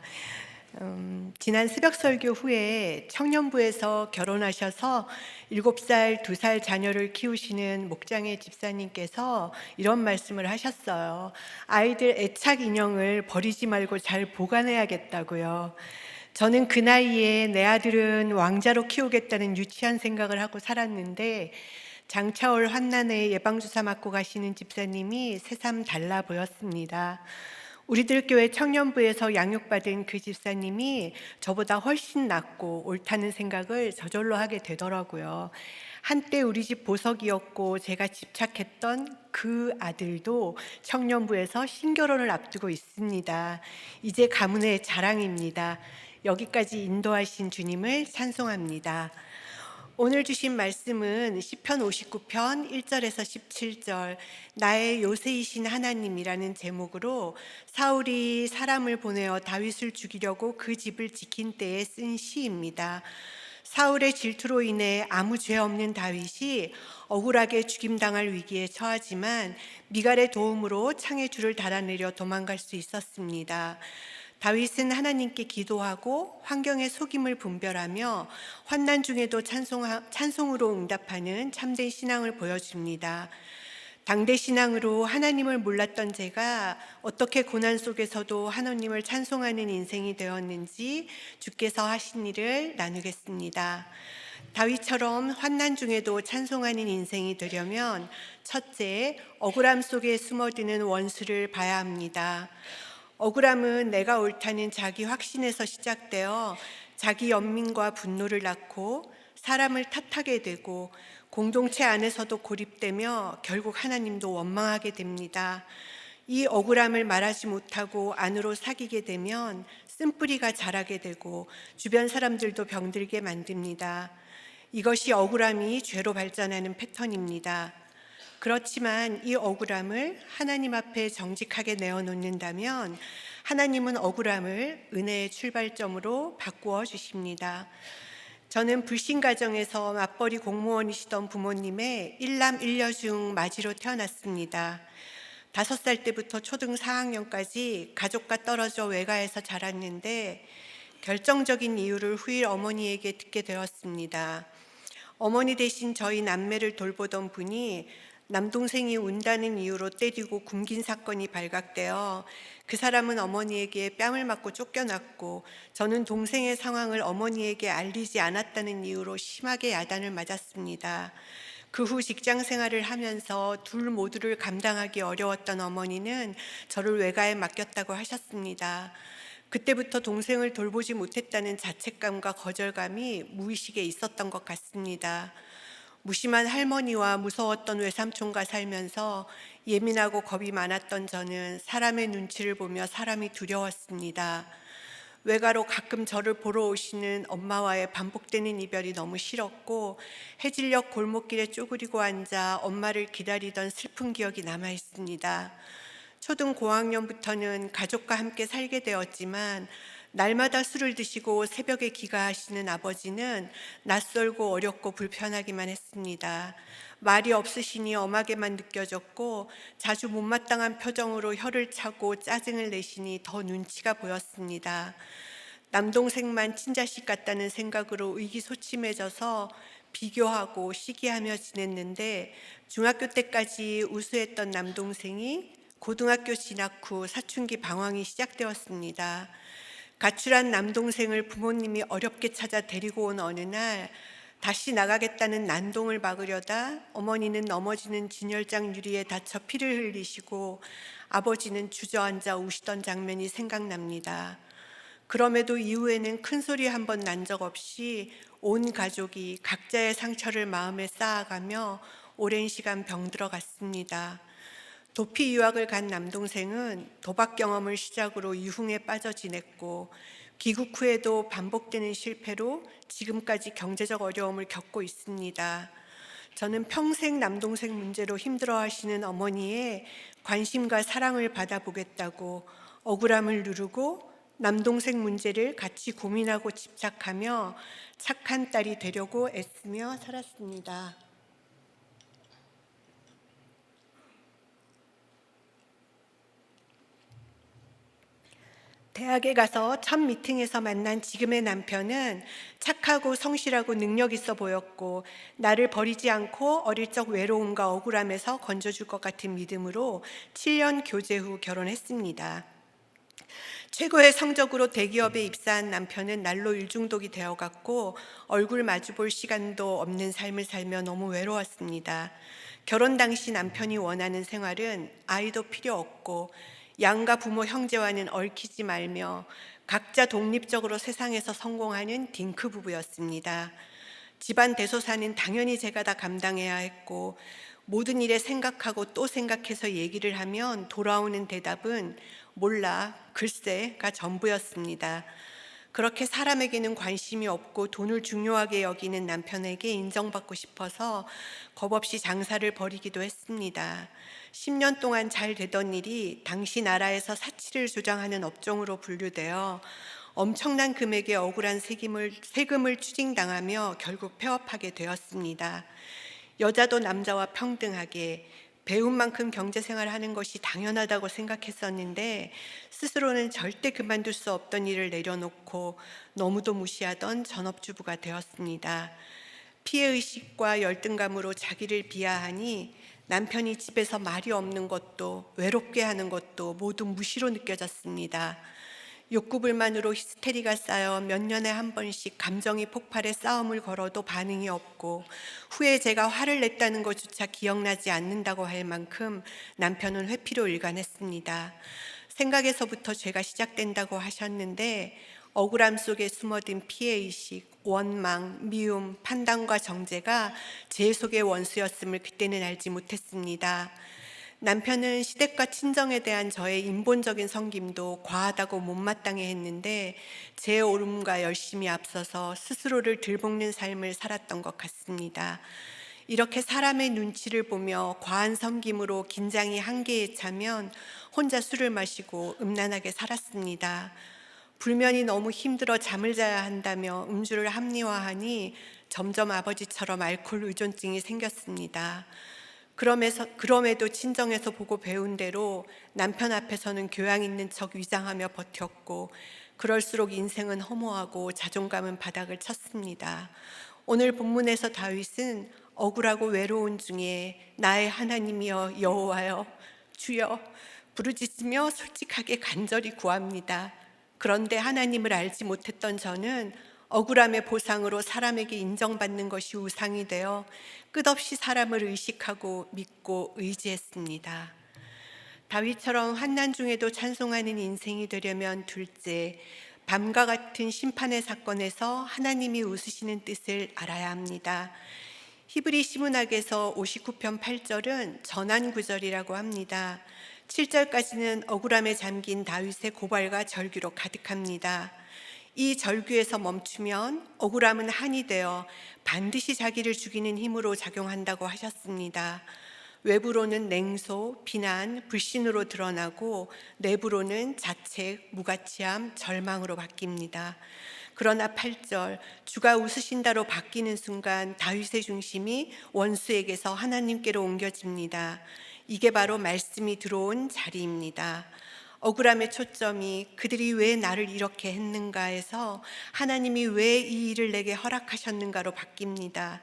지난 새벽 설교 후에 청년부에서 결혼하셔서 7살, 2살 자녀를 키우시는 목장의 집사님께서 이런 말씀을 하셨어요. 아이들 애착 인형을 버리지 말고 잘 보관해야겠다고요. 저는 그 나이에 내 아들은 왕자로 키우겠다는 유치한 생각을 하고 살았는데, 장차올 환난에 예방주사 맞고 가시는 집사님이 새삼 달라 보였습니다. 우리들 교회 청년부에서 양육받은 그 집사님이 저보다 훨씬 낫고 옳다는 생각을 저절로 하게 되더라고요. 한때 우리 집 보석이었고 제가 집착했던 그 아들도 청년부에서 신결혼을 앞두고 있습니다. 이제 가문의 자랑입니다. 여기까지 인도하신 주님을 찬송합니다. 오늘 주신 말씀은 시편 59편 1절에서 17절, 나의 요새이신 하나님이라는 제목으로 사울이 사람을 보내어 다윗을 죽이려고 그 집을 지킨 때에 쓴 시입니다. 사울의 질투로 인해 아무 죄 없는 다윗이 억울하게 죽임당할 위기에 처하지만 미갈의 도움으로 창에 줄을 달아내려 도망갈 수 있었습니다. 다윗은 하나님께 기도하고 환경의 속임을 분별하며 환난 중에도 찬송으로 응답하는 참된 신앙을 보여줍니다. 당대 신앙으로 하나님을 몰랐던 제가 어떻게 고난 속에서도 하나님을 찬송하는 인생이 되었는지 주께서 하신 일을 나누겠습니다. 다윗처럼 환난 중에도 찬송하는 인생이 되려면 첫째, 억울함 속에 숨어드는 원수를 봐야 합니다. 억울함은 내가 옳다는 자기 확신에서 시작되어 자기 연민과 분노를 낳고 사람을 탓하게 되고 공동체 안에서도 고립되며 결국 하나님도 원망하게 됩니다. 이 억울함을 말하지 못하고 안으로 사귀게 되면 쓴뿌리가 자라게 되고 주변 사람들도 병들게 만듭니다. 이것이 억울함이 죄로 발전하는 패턴입니다. 그렇지만 이 억울함을 하나님 앞에 정직하게 내어놓는다면 하나님은 억울함을 은혜의 출발점으로 바꾸어 주십니다. 저는 불신 가정에서 맞벌이 공무원이시던 부모님의 일남 일녀 중 마지로 태어났습니다. 5살 때부터 초등 4학년까지 가족과 떨어져 외가에서 자랐는데 결정적인 이유를 후일 어머니에게 듣게 되었습니다. 어머니 대신 저희 남매를 돌보던 분이 남동생이 운다는 이유로 때리고 굶긴 사건이 발각되어 그 사람은 어머니에게 뺨을 맞고 쫓겨났고, 저는 동생의 상황을 어머니에게 알리지 않았다는 이유로 심하게 야단을 맞았습니다. 그 후 직장 생활을 하면서 둘 모두를 감당하기 어려웠던 어머니는 저를 외가에 맡겼다고 하셨습니다. 그때부터 동생을 돌보지 못했다는 자책감과 거절감이 무의식에 있었던 것 같습니다. 무심한 할머니와 무서웠던 외삼촌과 살면서 예민하고 겁이 많았던 저는 사람의 눈치를 보며 사람이 두려웠습니다. 외가로 가끔 저를 보러 오시는 엄마와의 반복되는 이별이 너무 싫었고, 해질녘 골목길에 쪼그리고 앉아 엄마를 기다리던 슬픈 기억이 남아 있습니다. 초등 고학년부터는 가족과 함께 살게 되었지만, 날마다 술을 드시고 새벽에 귀가하시는 아버지는 낯설고 어렵고 불편하기만 했습니다. 말이 없으시니 엄하게만 느껴졌고, 자주 못마땅한 표정으로 혀를 차고 짜증을 내시니 더 눈치가 보였습니다. 남동생만 친자식 같다는 생각으로 의기소침해져서 비교하고 시기하며 지냈는데, 중학교 때까지 우수했던 남동생이 고등학교 진학 후 사춘기 방황이 시작되었습니다. 가출한 남동생을 부모님이 어렵게 찾아 데리고 온 어느 날, 다시 나가겠다는 난동을 막으려다 어머니는 넘어지는 진열장 유리에 다쳐 피를 흘리시고, 아버지는 주저앉아 우시던 장면이 생각납니다. 그럼에도 이후에는 큰 소리 한 번 난 적 없이 온 가족이 각자의 상처를 마음에 쌓아가며 오랜 시간 병들어 갔습니다. 도피 유학을 간 남동생은 도박 경험을 시작으로 유흥에 빠져 지냈고, 귀국 후에도 반복되는 실패로 지금까지 경제적 어려움을 겪고 있습니다. 저는 평생 남동생 문제로 힘들어하시는 어머니의 관심과 사랑을 받아보겠다고 억울함을 누르고 남동생 문제를 같이 고민하고 집착하며 착한 딸이 되려고 애쓰며 살았습니다. 대학에 가서 첫 미팅에서 만난 지금의 남편은 착하고 성실하고 능력 있어 보였고, 나를 버리지 않고 어릴 적 외로움과 억울함에서 건져줄 것 같은 믿음으로 7년 교제 후 결혼했습니다. 최고의 성적으로 대기업에 입사한 남편은 날로 일중독이 되어갔고, 얼굴 마주볼 시간도 없는 삶을 살며 너무 외로웠습니다. 결혼 당시 남편이 원하는 생활은 아이도 필요 없고 양가 부모 형제와는 얽히지 말며 각자 독립적으로 세상에서 성공하는 딩크 부부였습니다. 집안 대소사는 당연히 제가 다 감당해야 했고, 모든 일에 생각하고 또 생각해서 얘기를 하면 돌아오는 대답은 몰라, 글쎄가 전부였습니다. 그렇게 사람에게는 관심이 없고 돈을 중요하게 여기는 남편에게 인정받고 싶어서 겁없이 장사를 벌이기도 했습니다. 10년 동안 잘 되던 일이 당시 나라에서 사치를 조장하는 업종으로 분류되어 엄청난 금액의 억울한 세금을 추징당하며 결국 폐업하게 되었습니다. 여자도 남자와 평등하게 배운 만큼 경제생활을 하는 것이 당연하다고 생각했었는데, 스스로는 절대 그만둘 수 없던 일을 내려놓고 너무도 무시하던 전업주부가 되었습니다. 피해의식과 열등감으로 자기를 비하하니 남편이 집에서 말이 없는 것도 외롭게 하는 것도 모두 무시로 느껴졌습니다. 욕구불만으로 히스테리가 쌓여 몇 년에 한 번씩 감정이 폭발해 싸움을 걸어도 반응이 없고, 후에 제가 화를 냈다는 것조차 기억나지 않는다고 할 만큼 남편은 회피로 일관했습니다. 생각에서부터 죄가 시작된다고 하셨는데, 억울함 속에 숨어든 피해의식, 원망, 미움, 판단과 정죄가 제 속의 원수였음을 그때는 알지 못했습니다. 남편은 시댁과 친정에 대한 저의 인본적인 섬김도 과하다고 못마땅해 했는데, 제 옳음과 열심이 앞서서 스스로를 들볶는 삶을 살았던 것 같습니다. 이렇게 사람의 눈치를 보며 과한 섬김으로 긴장이 한계에 차면 혼자 술을 마시고 음란하게 살았습니다. 불면이 너무 힘들어 잠을 자야 한다며 음주를 합리화하니 점점 아버지처럼 알코올 의존증이 생겼습니다. 그럼에도 친정에서 보고 배운 대로 남편 앞에서는 교양 있는 척 위장하며 버텼고, 그럴수록 인생은 허무하고 자존감은 바닥을 쳤습니다. 오늘 본문에서 다윗은 억울하고 외로운 중에 나의 하나님이여 여호와여 주여 부르짖으며 솔직하게 간절히 구합니다. 그런데 하나님을 알지 못했던 저는 억울함의 보상으로 사람에게 인정받는 것이 우상이 되어 끝없이 사람을 의식하고 믿고 의지했습니다. 다윗처럼 환난 중에도 찬송하는 인생이 되려면 둘째, 밤과 같은 심판의 사건에서 하나님이 웃으시는 뜻을 알아야 합니다. 히브리 시문학에서 59편 8절은 전환 구절이라고 합니다. 7절까지는 억울함에 잠긴 다윗의 고발과 절규로 가득합니다. 이 절규에서 멈추면 억울함은 한이 되어 반드시 자기를 죽이는 힘으로 작용한다고 하셨습니다. 외부로는 냉소, 비난, 불신으로 드러나고 내부로는 자책, 무가치함, 절망으로 바뀝니다. 그러나 8절 주가 웃으신다로 바뀌는 순간 다윗의 중심이 원수에게서 하나님께로 옮겨집니다. 이게 바로 말씀이 들어온 자리입니다. 억울함의 초점이 그들이 왜 나를 이렇게 했는가에서 하나님이 왜 이 일을 내게 허락하셨는가로 바뀝니다.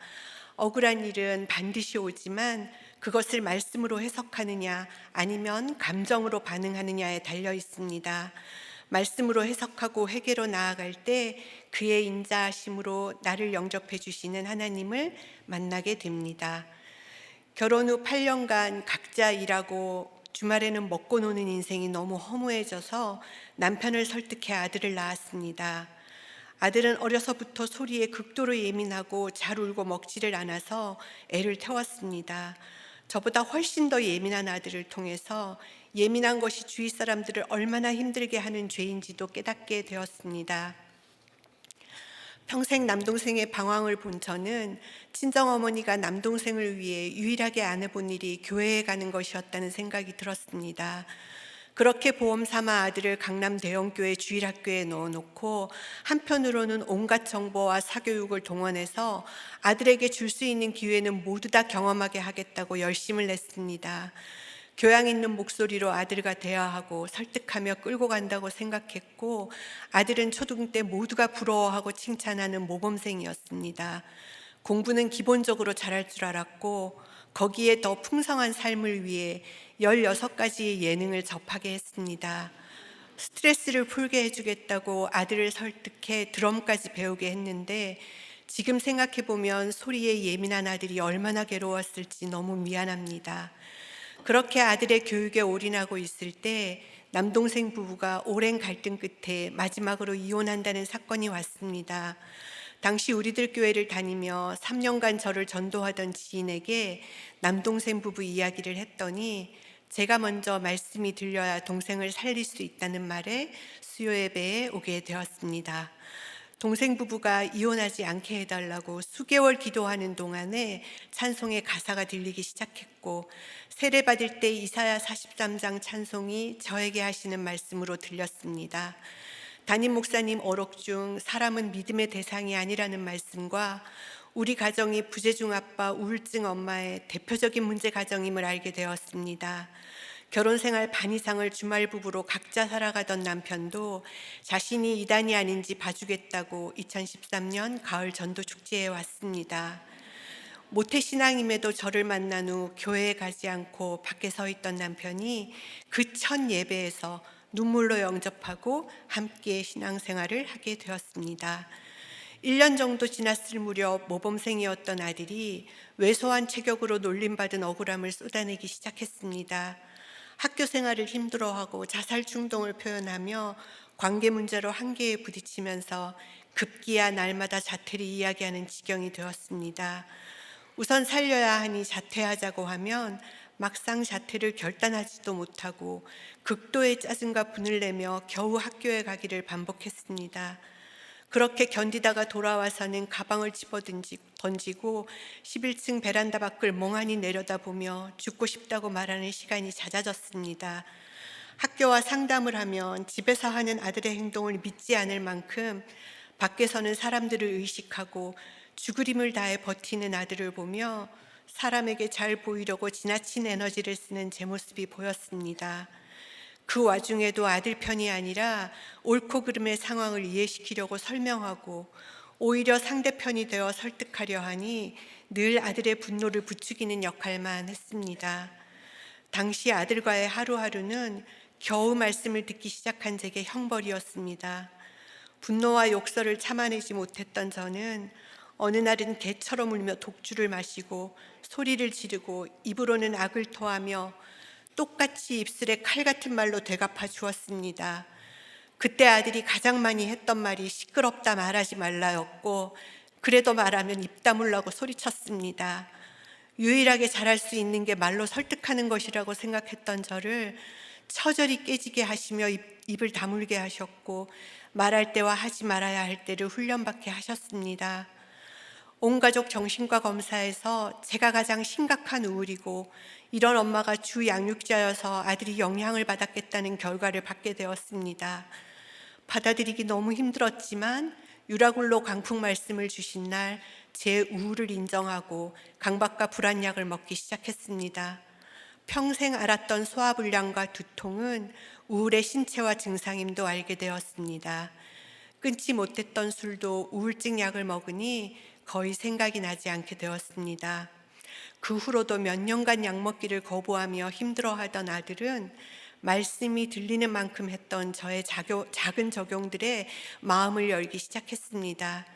억울한 일은 반드시 오지만 그것을 말씀으로 해석하느냐 아니면 감정으로 반응하느냐에 달려 있습니다. 말씀으로 해석하고 회개로 나아갈 때 그의 인자하심으로 나를 영접해 주시는 하나님을 만나게 됩니다. 결혼 후 8년간 각자 일하고 주말에는 먹고 노는 인생이 너무 허무해져서 남편을 설득해 아들을 낳았습니다. 아들은 어려서부터 소리에 극도로 예민하고 잘 울고 먹지를 않아서 애를 태웠습니다. 저보다 훨씬 더 예민한 아들을 통해서 예민한 것이 주위 사람들을 얼마나 힘들게 하는 죄인지도 깨닫게 되었습니다. 평생 남동생의 방황을 본 저는 친정어머니가 남동생을 위해 유일하게 안 해본 일이 교회에 가는 것이었다는 생각이 들었습니다. 그렇게 보험 삼아 아들을 강남 대형교회 주일학교에 넣어놓고 한편으로는 온갖 정보와 사교육을 동원해서 아들에게 줄 수 있는 기회는 모두 다 경험하게 하겠다고 열심을 냈습니다. 교양 있는 목소리로 아들과 대화하고 설득하며 끌고 간다고 생각했고 아들은 초등 때 모두가 부러워하고 칭찬하는 모범생이었습니다. 공부는 기본적으로 잘할 줄 알았고 거기에 더 풍성한 삶을 위해 16가지의 예능을 접하게 했습니다. 스트레스를 풀게 해주겠다고 아들을 설득해 드럼까지 배우게 했는데 지금 생각해보면 소리에 예민한 아들이 얼마나 괴로웠을지 너무 미안합니다. 그렇게 아들의 교육에 올인하고 있을 때 남동생 부부가 오랜 갈등 끝에 마지막으로 이혼한다는 사건이 왔습니다. 당시 우리들 교회를 다니며 3년간 저를 전도하던 지인에게 남동생 부부 이야기를 했더니 제가 먼저 말씀이 들려야 동생을 살릴 수 있다는 말에 수요 예배에 오게 되었습니다. 동생 부부가 이혼하지 않게 해달라고 수개월 기도하는 동안에 찬송의 가사가 들리기 시작했고 세례받을 때 이사야 43장 찬송이 저에게 하시는 말씀으로 들렸습니다. 담임 목사님 어록 중 사람은 믿음의 대상이 아니라는 말씀과 우리 가정이 부재중 아빠, 우울증 엄마의 대표적인 문제 가정임을 알게 되었습니다. 결혼 생활 반 이상을 주말 부부로 각자 살아가던 남편도 자신이 이단이 아닌지 봐주겠다고 2013년 가을 전도 축제에 왔습니다. 모태신앙임에도 저를 만난 후 교회에 가지 않고 밖에 서 있던 남편이 그 첫 예배에서 눈물로 영접하고 함께 신앙생활을 하게 되었습니다. 1년 정도 지났을 무렵 모범생이었던 아들이 왜소한 체격으로 놀림받은 억울함을 쏟아내기 시작했습니다. 학교 생활을 힘들어하고 자살 충동을 표현하며 관계 문제로 한계에 부딪히면서 급기야 날마다 자퇴를 이야기하는 지경이 되었습니다. 우선 살려야 하니 자퇴하자고 하면 막상 자퇴를 결단하지도 못하고 극도의 짜증과 분을 내며 겨우 학교에 가기를 반복했습니다. 그렇게 견디다가 돌아와서는 가방을 던지고 11층 베란다 밖을 멍하니 내려다보며 죽고 싶다고 말하는 시간이 잦아졌습니다. 학교와 상담을 하면 집에서 하는 아들의 행동을 믿지 않을 만큼 밖에서는 사람들을 의식하고 죽을 힘을 다해 버티는 아들을 보며 사람에게 잘 보이려고 지나친 에너지를 쓰는 제 모습이 보였습니다. 그 와중에도 아들 편이 아니라 옳고 그름의 상황을 이해시키려고 설명하고 오히려 상대편이 되어 설득하려 하니 늘 아들의 분노를 부추기는 역할만 했습니다. 당시 아들과의 하루하루는 겨우 말씀을 듣기 시작한 제게 형벌이었습니다. 분노와 욕설을 참아내지 못했던 저는 어느 날은 개처럼 울며 독주를 마시고 소리를 지르고 입으로는 악을 토하며 똑같이 입술에 칼 같은 말로 되갚아 주었습니다. 그때 아들이 가장 많이 했던 말이 시끄럽다 말하지 말라였고, 그래도 말하면 입 다물라고 소리쳤습니다. 유일하게 잘할 수 있는 게 말로 설득하는 것이라고 생각했던 저를 처절히 깨지게 하시며 입을 다물게 하셨고, 말할 때와 하지 말아야 할 때를 훈련받게 하셨습니다. 온 가족 정신과 검사에서 제가 가장 심각한 우울이고, 이런 엄마가 주 양육자여서 아들이 영향을 받았겠다는 결과를 받게 되었습니다. 받아들이기 너무 힘들었지만 유라굴로 강풍 말씀을 주신 날 제 우울을 인정하고 강박과 불안약을 먹기 시작했습니다. 평생 알았던 소화불량과 두통은 우울의 신체화 증상임도 알게 되었습니다. 끊지 못했던 술도 우울증 약을 먹으니 거의 생각이 나지 않게 되었습니다. 그 후로도 몇 년간 약 먹기를 거부하며 힘들어하던 아들은 말씀이 들리는 만큼 했던 저의 작은 적용들에 마음을 열기 시작했습니다.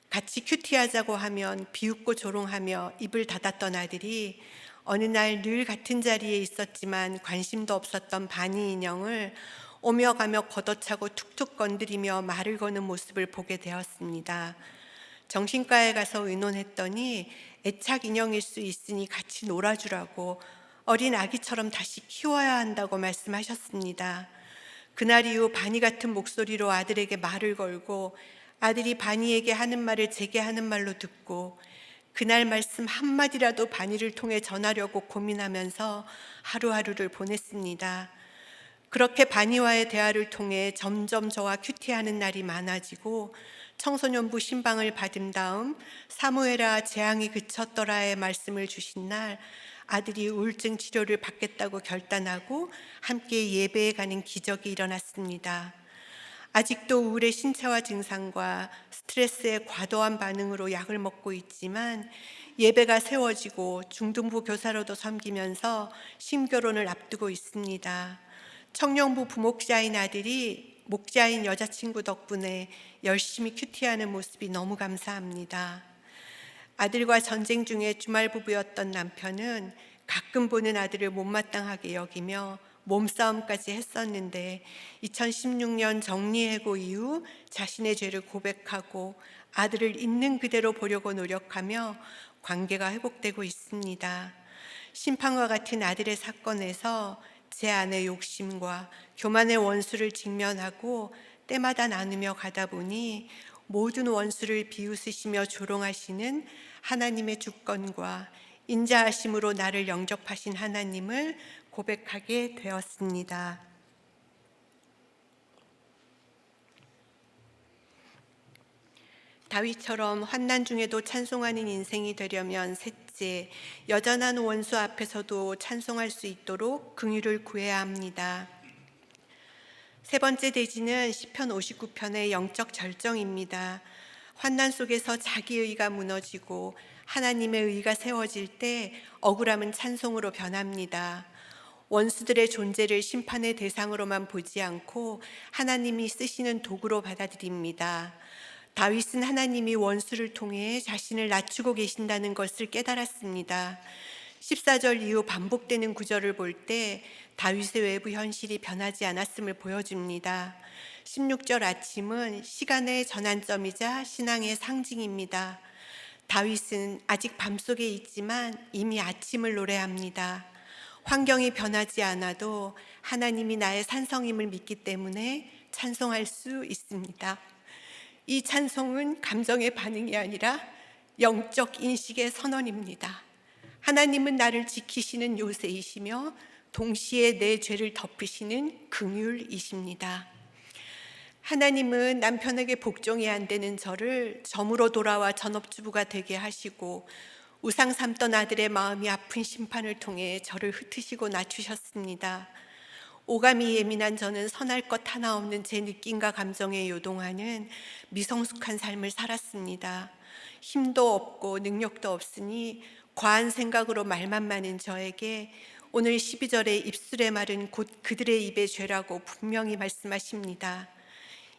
같이 큐티하자고 하면 비웃고 조롱하며 입을 닫았던 아들이 어느 날 늘 같은 자리에 있었지만 관심도 없었던 바니 인형을 오며 가며 걷어차고 툭툭 건드리며 말을 거는 모습을 보게 되었습니다. 정신과에 가서 의논했더니 애착 인형일 수 있으니 같이 놀아주라고, 어린 아기처럼 다시 키워야 한다고 말씀하셨습니다. 그날 이후 바니 같은 목소리로 아들에게 말을 걸고, 아들이 바니에게 하는 말을 제게 하는 말로 듣고, 그날 말씀 한마디라도 바니를 통해 전하려고 고민하면서 하루하루를 보냈습니다. 그렇게 바니와의 대화를 통해 점점 저와 큐티하는 날이 많아지고, 청소년부 신방을 받은 다음 사무엘아 재앙이 그쳤더라의 말씀을 주신 날 아들이 우울증 치료를 받겠다고 결단하고 함께 예배에 가는 기적이 일어났습니다. 아직도 우울의 신체화 증상과 스트레스의 과도한 반응으로 약을 먹고 있지만 예배가 세워지고 중등부 교사로도 섬기면서 심결혼을 앞두고 있습니다. 청년부 부목자인 아들이 목자인 여자친구 덕분에 열심히 큐티하는 모습이 너무 감사합니다. 아들과 전쟁 중에 주말 부부였던 남편은 가끔 보는 아들을 못마땅하게 여기며 몸싸움까지 했었는데 2016년 정리해고 이후 자신의 죄를 고백하고 아들을 있는 그대로 보려고 노력하며 관계가 회복되고 있습니다. 심판과 같은 아들의 사건에서 제 안의 욕심과 교만의 원수를 직면하고 때마다 나누며 가다 보니 모든 원수를 비웃으시며 조롱하시는 하나님의 주권과 인자하심으로 나를 영접하신 하나님을 고백하게 되었습니다. 다윗처럼 환난 중에도 찬송하는 인생이 되려면 셋째, 여전한 원수 앞에서도 찬송할 수 있도록 긍휼을 구해야 합니다. 세 번째 대지는 시편 59편의 영적 절정입니다. 환난 속에서 자기의가 무너지고 하나님의 의가 세워질 때 억울함은 찬송으로 변합니다. 원수들의 존재를 심판의 대상으로만 보지 않고 하나님이 쓰시는 도구로 받아들입니다. 다윗은 하나님이 원수를 통해 자신을 낮추고 계신다는 것을 깨달았습니다. 14절 이후 반복되는 구절을 볼 때 다윗의 외부 현실이 변하지 않았음을 보여줍니다. 16절 아침은 시간의 전환점이자 신앙의 상징입니다. 다윗은 아직 밤속에 있지만 이미 아침을 노래합니다. 환경이 변하지 않아도 하나님이 나의 산성임을 믿기 때문에 찬송할 수 있습니다. 이 찬송은 감정의 반응이 아니라 영적 인식의 선언입니다. 하나님은 나를 지키시는 요새이시며 동시에 내 죄를 덮으시는 긍휼이십니다. 하나님은 남편에게 복종이 안 되는 저를 점으로 돌아와 전업주부가 되게 하시고 우상 삼던 아들의 마음이 아픈 심판을 통해 저를 흩으시고 낮추셨습니다. 오감이 예민한 저는 선할 것 하나 없는 제 느낌과 감정에 요동하는 미성숙한 삶을 살았습니다. 힘도 없고 능력도 없으니 과한 생각으로 말만 많은 저에게 오늘 12절에 입술의 말은 곧 그들의 입의 죄라고 분명히 말씀하십니다.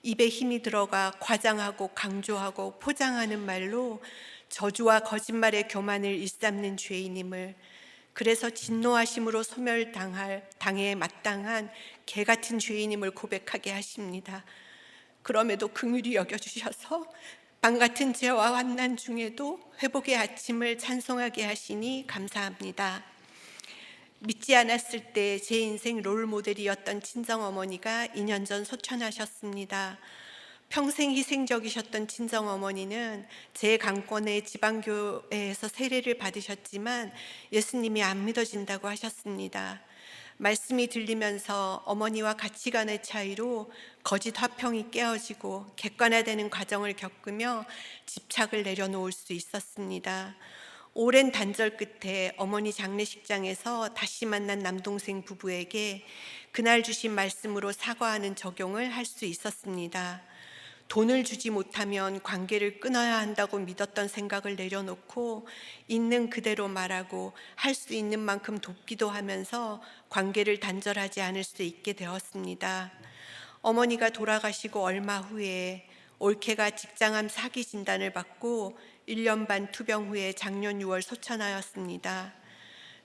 입에 힘이 들어가 과장하고 강조하고 포장하는 말로 저주와 거짓말의 교만을 일삼는 죄인임을, 그래서 진노하심으로 소멸당해 마땅한 개 같은 죄인임을 고백하게 하십니다. 그럼에도 긍휼히 여겨주셔서 밤 같은 죄와 환난 중에도 회복의 아침을 찬송하게 하시니 감사합니다. 믿지 않았을 때 제 인생 롤 모델이었던 친정어머니가 2년 전 소천하셨습니다. 평생 희생적이셨던 친정어머니는 제 강권의 지방교회에서 세례를 받으셨지만 예수님이 안 믿어진다고 하셨습니다. 말씀이 들리면서 어머니와 가치관의 차이로 거짓 화평이 깨어지고 객관화되는 과정을 겪으며 집착을 내려놓을 수 있었습니다. 오랜 단절 끝에 어머니 장례식장에서 다시 만난 남동생 부부에게 그날 주신 말씀으로 사과하는 적용을 할 수 있었습니다. 돈을 주지 못하면 관계를 끊어야 한다고 믿었던 생각을 내려놓고 있는 그대로 말하고 할 수 있는 만큼 돕기도 하면서 관계를 단절하지 않을 수 있게 되었습니다. 어머니가 돌아가시고 얼마 후에 올케가 직장암 사기 진단을 받고 1년 반 투병 후에 작년 6월 소천하였습니다.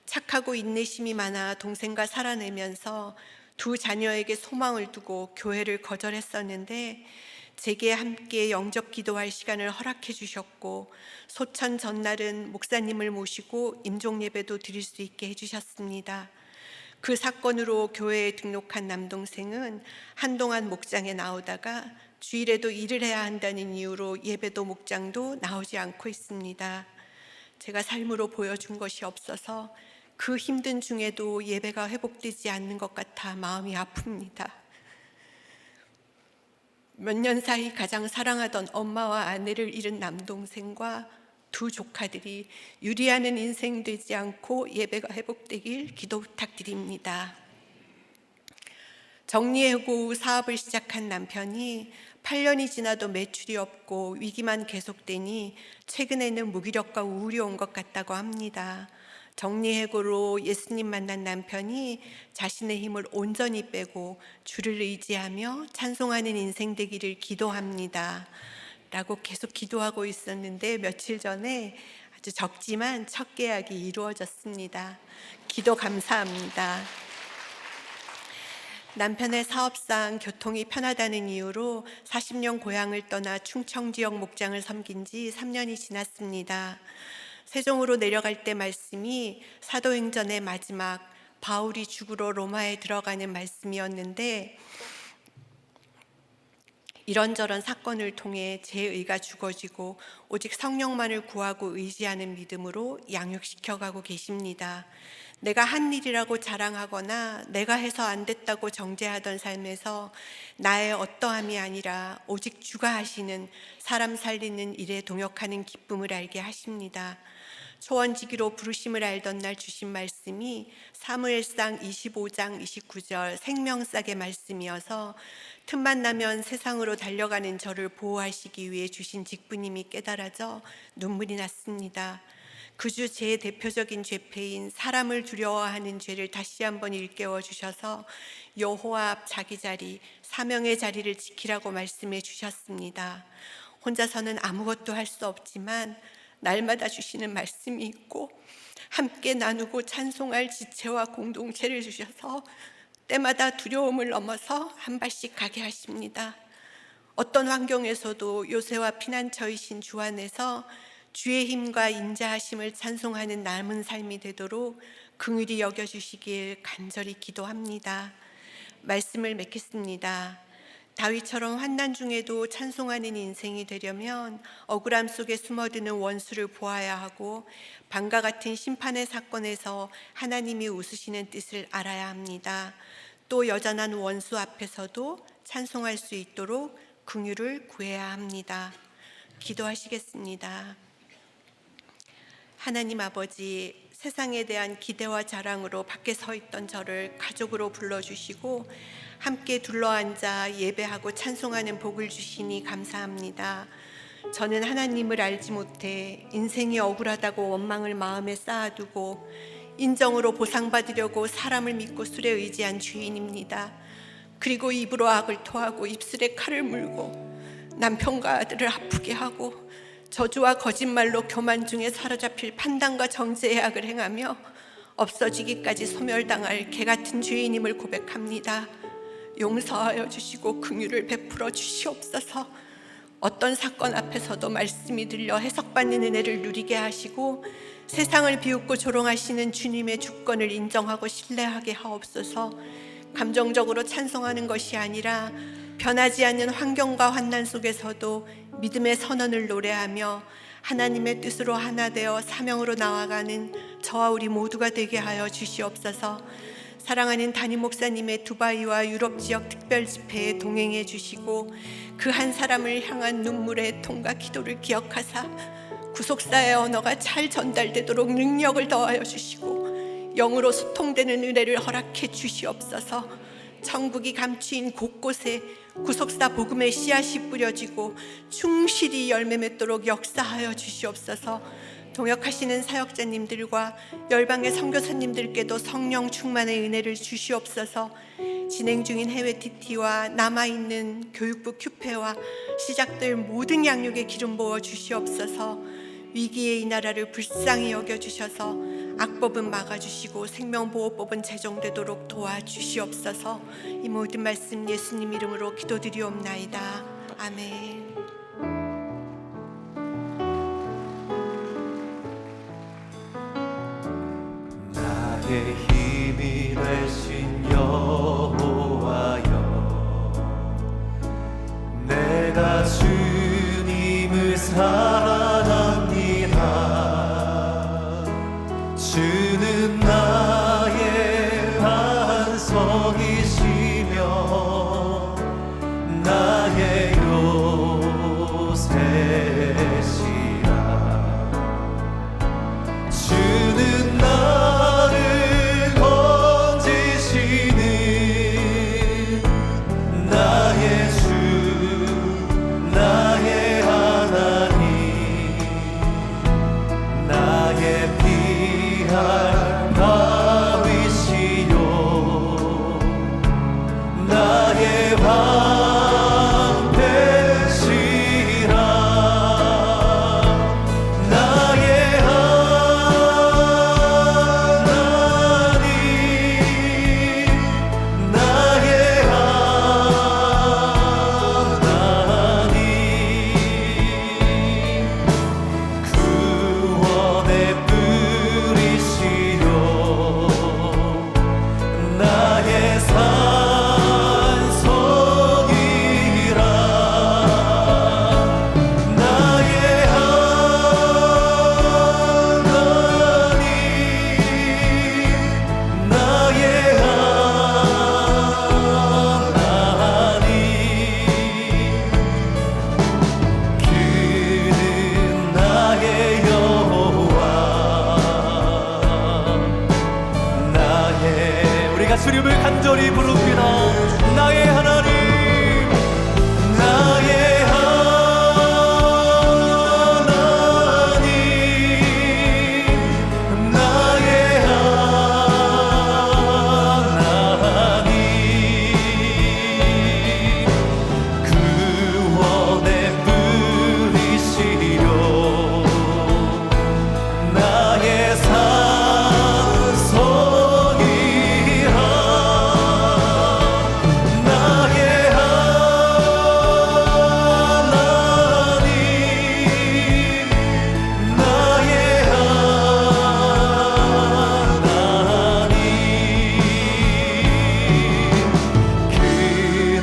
착하고 인내심이 많아 동생과 살아내면서 두 자녀에게 소망을 두고 교회를 거절했었는데 제게 함께 영접 기도할 시간을 허락해 주셨고 소천 전날은 목사님을 모시고 임종 예배도 드릴 수 있게 해주셨습니다. 그 사건으로 교회에 등록한 남동생은 한동안 목장에 나오다가 주일에도 일을 해야 한다는 이유로 예배도 목장도 나오지 않고 있습니다. 제가 삶으로 보여준 것이 없어서 그 힘든 중에도 예배가 회복되지 않는 것 같아 마음이 아픕니다. 몇 년 사이 가장 사랑하던 엄마와 아내를 잃은 남동생과 두 조카들이 유리하는 인생 되지 않고 예배가 회복되길 기도 부탁드립니다. 정리해고 사업을 시작한 남편이 8년이 지나도 매출이 없고 위기만 계속되니 최근에는 무기력과 우울이 온 것 같다고 합니다. 정리해고로 예수님 만난 남편이 자신의 힘을 온전히 빼고 주를 의지하며 찬송하는 인생 되기를 기도합니다. 라고 계속 기도하고 있었는데 며칠 전에 아주 적지만 첫 계약이 이루어졌습니다. 기도 감사합니다. 남편의 사업상 교통이 편하다는 이유로 40년 고향을 떠나 충청 지역 목장을 섬긴 지 3년이 지났습니다. 세종으로 내려갈 때 말씀이 사도행전의 마지막 바울이 죽으러 로마에 들어가는 말씀이었는데 이런저런 사건을 통해 제 의가 죽어지고 오직 성령만을 구하고 의지하는 믿음으로 양육시켜가고 계십니다. 내가 한 일이라고 자랑하거나 내가 해서 안 됐다고 정죄하던 삶에서 나의 어떠함이 아니라 오직 주가 하시는 사람 살리는 일에 동역하는 기쁨을 알게 하십니다. 초원지기로 부르심을 알던 날 주신 말씀이 사무엘상 25장 29절 생명싹의 말씀이어서 틈만 나면 세상으로 달려가는 저를 보호하시기 위해 주신 직분임이 깨달아져 눈물이 났습니다. 그 주 제 대표적인 죄패인 사람을 두려워하는 죄를 다시 한번 일깨워 주셔서 여호와 앞 자기 자리, 사명의 자리를 지키라고 말씀해 주셨습니다. 혼자서는 아무것도 할 수 없지만 날마다 주시는 말씀이 있고 함께 나누고 찬송할 지체와 공동체를 주셔서 때마다 두려움을 넘어서 한 발씩 가게 하십니다. 어떤 환경에서도 요새와 피난처이신 주 안에서 주의 힘과 인자하심을 찬송하는 남은 삶이 되도록 긍휼히 여겨주시길 간절히 기도합니다. 말씀을 맺겠습니다. 다윗처럼 환난 중에도 찬송하는 인생이 되려면 억울함 속에 숨어드는 원수를 보아야 하고 방과 같은 심판의 사건에서 하나님이 웃으시는 뜻을 알아야 합니다. 또 여전한 원수 앞에서도 찬송할 수 있도록 긍휼을 구해야 합니다. 기도하시겠습니다. 하나님 아버지, 세상에 대한 기대와 자랑으로 밖에 서 있던 저를 가족으로 불러주시고 함께 둘러앉아 예배하고 찬송하는 복을 주시니 감사합니다. 저는 하나님을 알지 못해 인생이 억울하다고 원망을 마음에 쌓아두고 인정으로 보상받으려고 사람을 믿고 술에 의지한 주인입니다. 그리고 입으로 악을 토하고 입술에 칼을 물고 남편과 아들을 아프게 하고 저주와 거짓말로 교만 중에 사로잡힐 판단과 정죄의 악을 행하며 없어지기까지 소멸당할 개같은 주인임을 고백합니다. 용서하여 주시고 긍휼을 베풀어 주시옵소서. 어떤 사건 앞에서도 말씀이 들려 해석받는 은혜를 누리게 하시고 세상을 비웃고 조롱하시는 주님의 주권을 인정하고 신뢰하게 하옵소서. 감정적으로 찬송하는 것이 아니라 변하지 않는 환경과 환난 속에서도 믿음의 선언을 노래하며 하나님의 뜻으로 하나 되어 사명으로 나아가는 저와 우리 모두가 되게 하여 주시옵소서. 사랑하는 담임 목사님의 두바이와 유럽 지역 특별 집회에 동행해 주시고 그 한 사람을 향한 눈물의 통과 기도를 기억하사 구속사의 언어가 잘 전달되도록 능력을 더하여 주시고 영으로 소통되는 은혜를 허락해 주시옵소서. 천국이 감추인 곳곳에 구속사 복음의 씨앗이 뿌려지고 충실히 열매 맺도록 역사하여 주시옵소서. 동역하시는 사역자님들과 열방의 선교사님들께도 성령 충만의 은혜를 주시옵소서. 진행 중인 해외 TT와 남아있는 교육부 큐페와 시작될 모든 양육의 기름 부어 주시옵소서. 위기의 이 나라를 불쌍히 여겨주셔서 악법은 막아주시고 생명보호법은 제정되도록 도와주시옵소서. 이 모든 말씀 예수님 이름으로 기도드리옵나이다. 아멘. 나의 힘이 되신 여호와여, 내가 주님을 사랑합니다. 주는 나의 반석이시며 나의 요새시라. 주는 나를 건지시는 나의 주, 나의 하나님, 나의 피할 바위시요, 나의 왕 되시라. 나의 하나님, 나의 하나님, 구원의 뿌리시요, 나의 산성이라. 나의 하나님, 나의 하나님, 그는 나의 여호와, 나의, 우리가 주님을 간절히 부릅니다. 나의 하나님, 나의 하나님, 나의 하나님, 구원의 뿌리시요, 나의 산성이라. 나의 하나님, 나의 하나님, 그는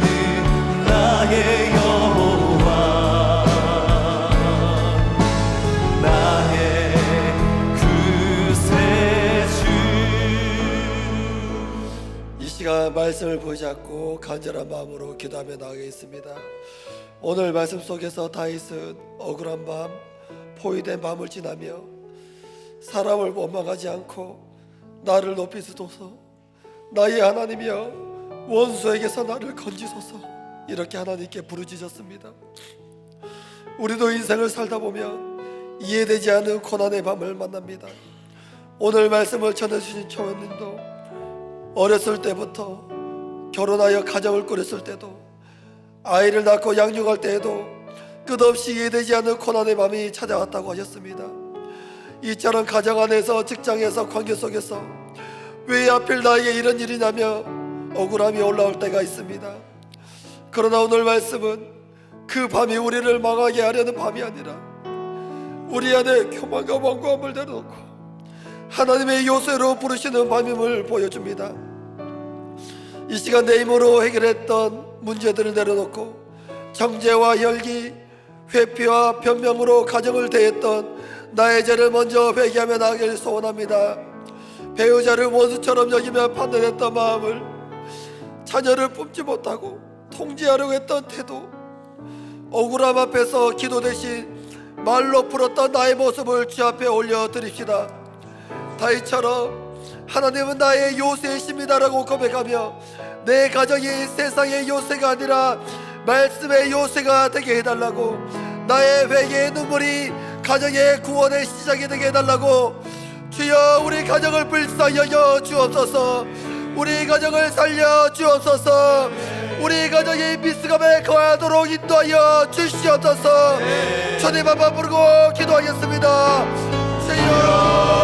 나의 여호와, 나의 구세주. 이 시간 말씀을 붙잡고 간절한 마음으로 기도하며 나가겠습니다. 오늘 말씀 속에서 다윗은 억울한 밤, 포위된 밤을 지나며 사람을 원망하지 않고 나를 높이소서. 나의 하나님이여, 원수에게서 나를 건지소서. 이렇게 하나님께 부르짖었습니다. 우리도 인생을 살다 보면 이해되지 않는 고난의 밤을 만납니다. 오늘 말씀을 전해주신 초원님도 어렸을 때부터 결혼하여 가정을 꾸렸을 때도, 아이를 낳고 양육할 때에도 끝없이 이해되지 않는 고난의 밤이 찾아왔다고 하셨습니다. 이처럼 가정 안에서, 직장에서, 관계 속에서 왜 하필 나에게 이런 일이 나며 억울함이 올라올 때가 있습니다. 그러나 오늘 말씀은 그 밤이 우리를 망하게 하려는 밤이 아니라 우리 안에 교만과 완고함을 내려놓고 하나님의 요새로 부르시는 밤임을 보여줍니다. 이 시간 내 힘으로 해결했던 문제들을 내려놓고 정죄와 혈기, 회피와 변명으로 가정을 대했던 나의 죄를 먼저 회개하며 나가길 소원합니다. 배우자를 원수처럼 여기며 판단했던 마음을, 자녀를 품지 못하고 통제하려고 했던 태도, 억울함 앞에서 기도 대신 말로 풀었던 나의 모습을 주 앞에 올려드립시다. 다윗처럼 하나님은 나의 요새이십니다라고 고백하며 내 가정이 세상의 요새가 아니라 말씀의 요새가 되게 해달라고, 나의 회개의 눈물이 가정의 구원의 시작이 되게 해달라고, 주여 우리 가정을 불쌍히 여겨 주옵소서. 우리 가정을 살려 주옵소서. 우리 가정이 미스감에 거하도록 인도하여 주시옵소서. 주님 한번 부르고 기도하겠습니다. 주여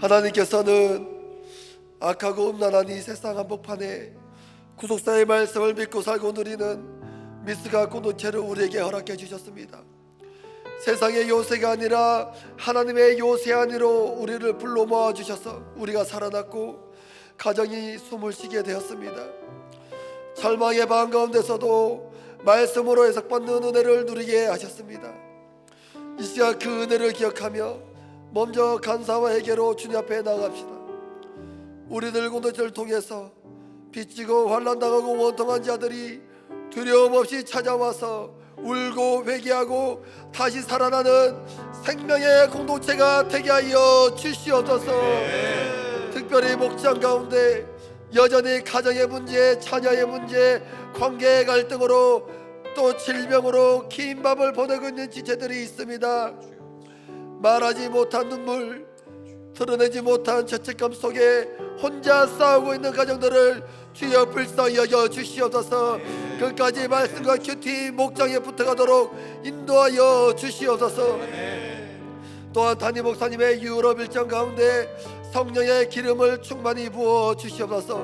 하나님께서는 악하고 음란한 이 세상 한복판에 구속사의 말씀을 믿고 살고 누리는 미스가 공동체를 우리에게 허락해 주셨습니다. 세상의 요새가 아니라 하나님의 요새 안으로 우리를 불러 모아 주셔서 우리가 살아났고 가정이 숨을 쉬게 되었습니다. 절망의 밤 가운데서도 말씀으로 해석받는 은혜를 누리게 하셨습니다. 이 시간 그 은혜를 기억하며 먼저 감사와 회개로 주님 앞에 나갑시다. 우리들 공동체를 통해서 빚지고 환난당하고 원통한 자들이 두려움 없이 찾아와서 울고 회개하고 다시 살아나는 생명의 공동체가 되게 하여 주시옵소서. 특별히 목장 가운데 여전히 가정의 문제, 자녀의 문제, 관계의 갈등으로 또 질병으로 긴 밤을 보내고 있는 지체들이 있습니다. 말하지 못한 눈물, 드러내지 못한 죄책감 속에 혼자 싸우고 있는 가정들을 주여 불쌍히 여겨 주시옵소서. 끝까지 말씀과 큐티 목장에 붙어가도록 인도하여 주시옵소서. 또한 담임 목사님의 유럽 일정 가운데 성령의 기름을 충만히 부어 주시옵소서.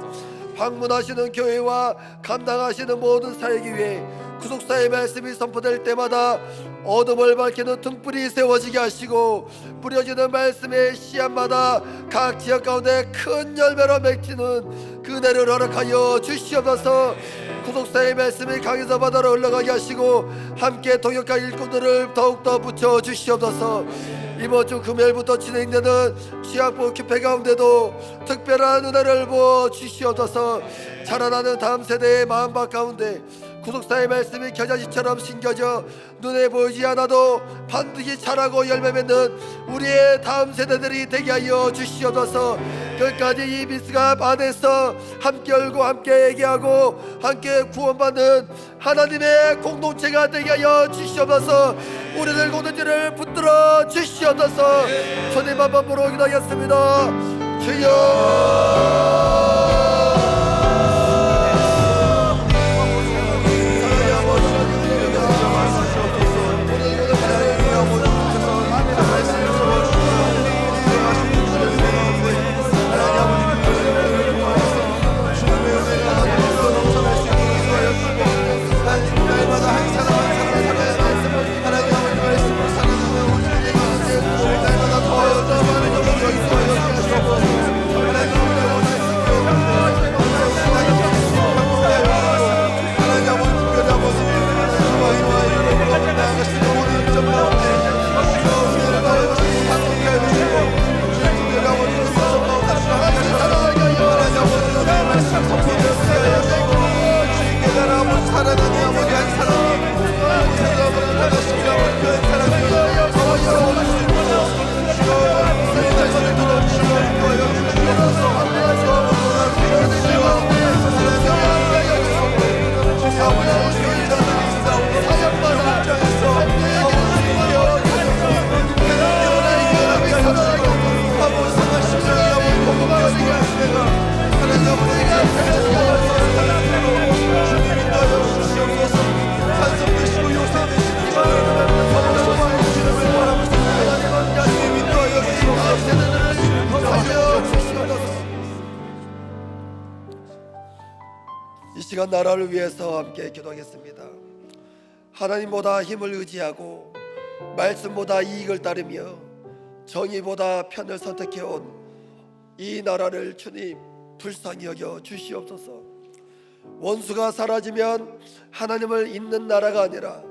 방문하시는 교회와 감당하시는 모든 사역을 위해 구속사의 말씀이 선포될 때마다 어둠을 밝히는 등불이 세워지게 하시고 뿌려지는 말씀의 씨앗마다 각 지역 가운데 큰 열매로 맺히는 그 은혜를 허락하여 주시옵소서. 구속사의 말씀이 강에서 바다로 흘러가게 하시고 함께 동역할 일꾼들을 더욱더 붙여 주시옵소서. 이번 주 금요일부터 진행되는 취약부 집회 가운데도 특별한 은혜를 부어 주시옵소서. 자라나는 다음 세대의 마음밭 가운데 구속사의 말씀이 겨자씨처럼 심겨져 눈에 보이지 않아도 반드시 자라고 열매 맺는 우리의 다음 세대들이 되게 하여 주시옵소서. 끝까지 이 미스갑 안에서 함께 열고 함께 얘기하고 함께 구원받는 하나님의 공동체가 되게 하여 주시옵소서. 우리들 공동체를 붙들어 주시옵소서. 주님 한번 부르 기도하겠습니다. 주여. 이 시간 나라를 위해서 함께 기도하겠습니다. 하나님보다 힘을 의지하고 말씀보다 이익을 따르며 정의보다 편을 선택해온 이 나라를 주님 불쌍히 여겨 주시옵소서. 원수가 사라지면 하나님을 잊는 나라가 아니라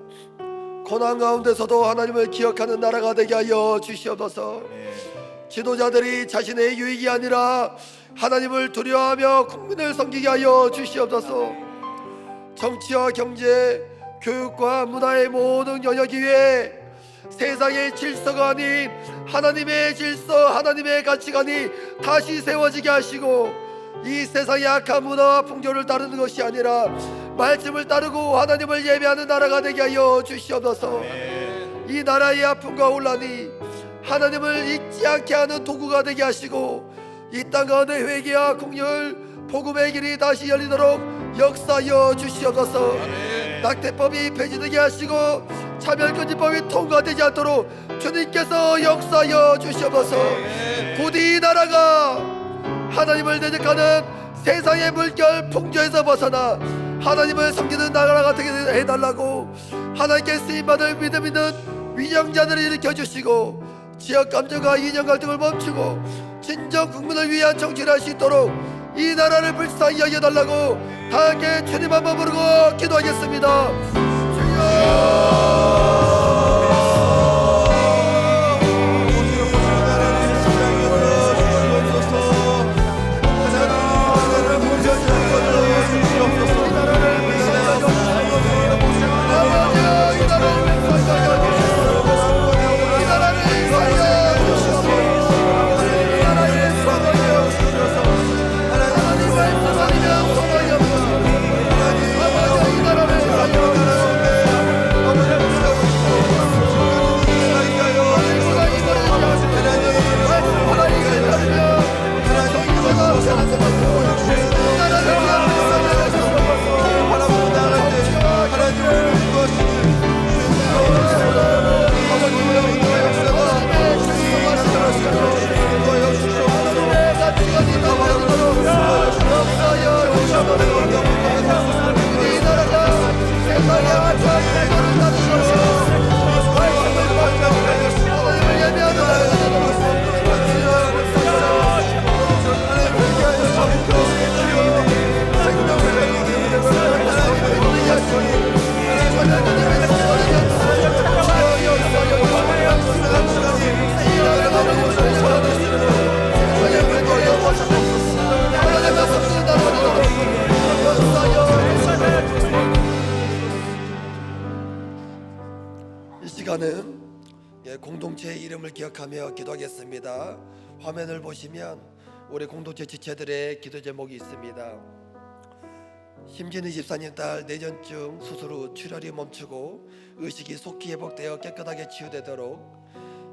고난 가운데서도 하나님을 기억하는 나라가 되게 하여 주시옵소서. 지도자들이 자신의 유익이 아니라 하나님을 두려워하며 국민을 섬기게 하여 주시옵소서. 정치와 경제, 교육과 문화의 모든 영역 위에 세상의 질서가 아닌 하나님의 질서, 하나님의 가치관이 다시 세워지게 하시고 이 세상의 악한 문화와 풍조를 따르는 것이 아니라 말씀을 따르고 하나님을 예배하는 나라가 되게 하여 주시옵소서. 이 나라의 아픔과 혼란이 하나님을 잊지 않게 하는 도구가 되게 하시고 이 땅 가운데 회개와 공율, 복음의 길이 다시 열리도록 역사하여 주시옵소서. 낙태법이 폐지되게 하시고 차별금지법이 통과되지 않도록 주님께서 역사하여 주시옵소서. 부디 이 나라가 하나님을 대적하는 세상의 물결 풍조에서 벗어나 하나님을 섬기는 나라가 되게 해달라고 하나님께 쓰임받을 믿음 있는 위정자들을 일으켜주시고 지역 감정과 이념 갈등을 멈추고 진정 국민을 위한 정치를 할 수 있도록 이 나라를 불쌍히 여겨달라고 다 함께 주님 한번 부르고 기도하겠습니다. 주여. 공동체의 이름을 기억하며 기도하겠습니다. 화면을 보시면 우리 공동체 지체들의 기도 제목이 있습니다. 심진희 집사님 딸 뇌전증 수술 후 출혈이 멈추고 의식이 속히 회복되어 깨끗하게 치유되도록,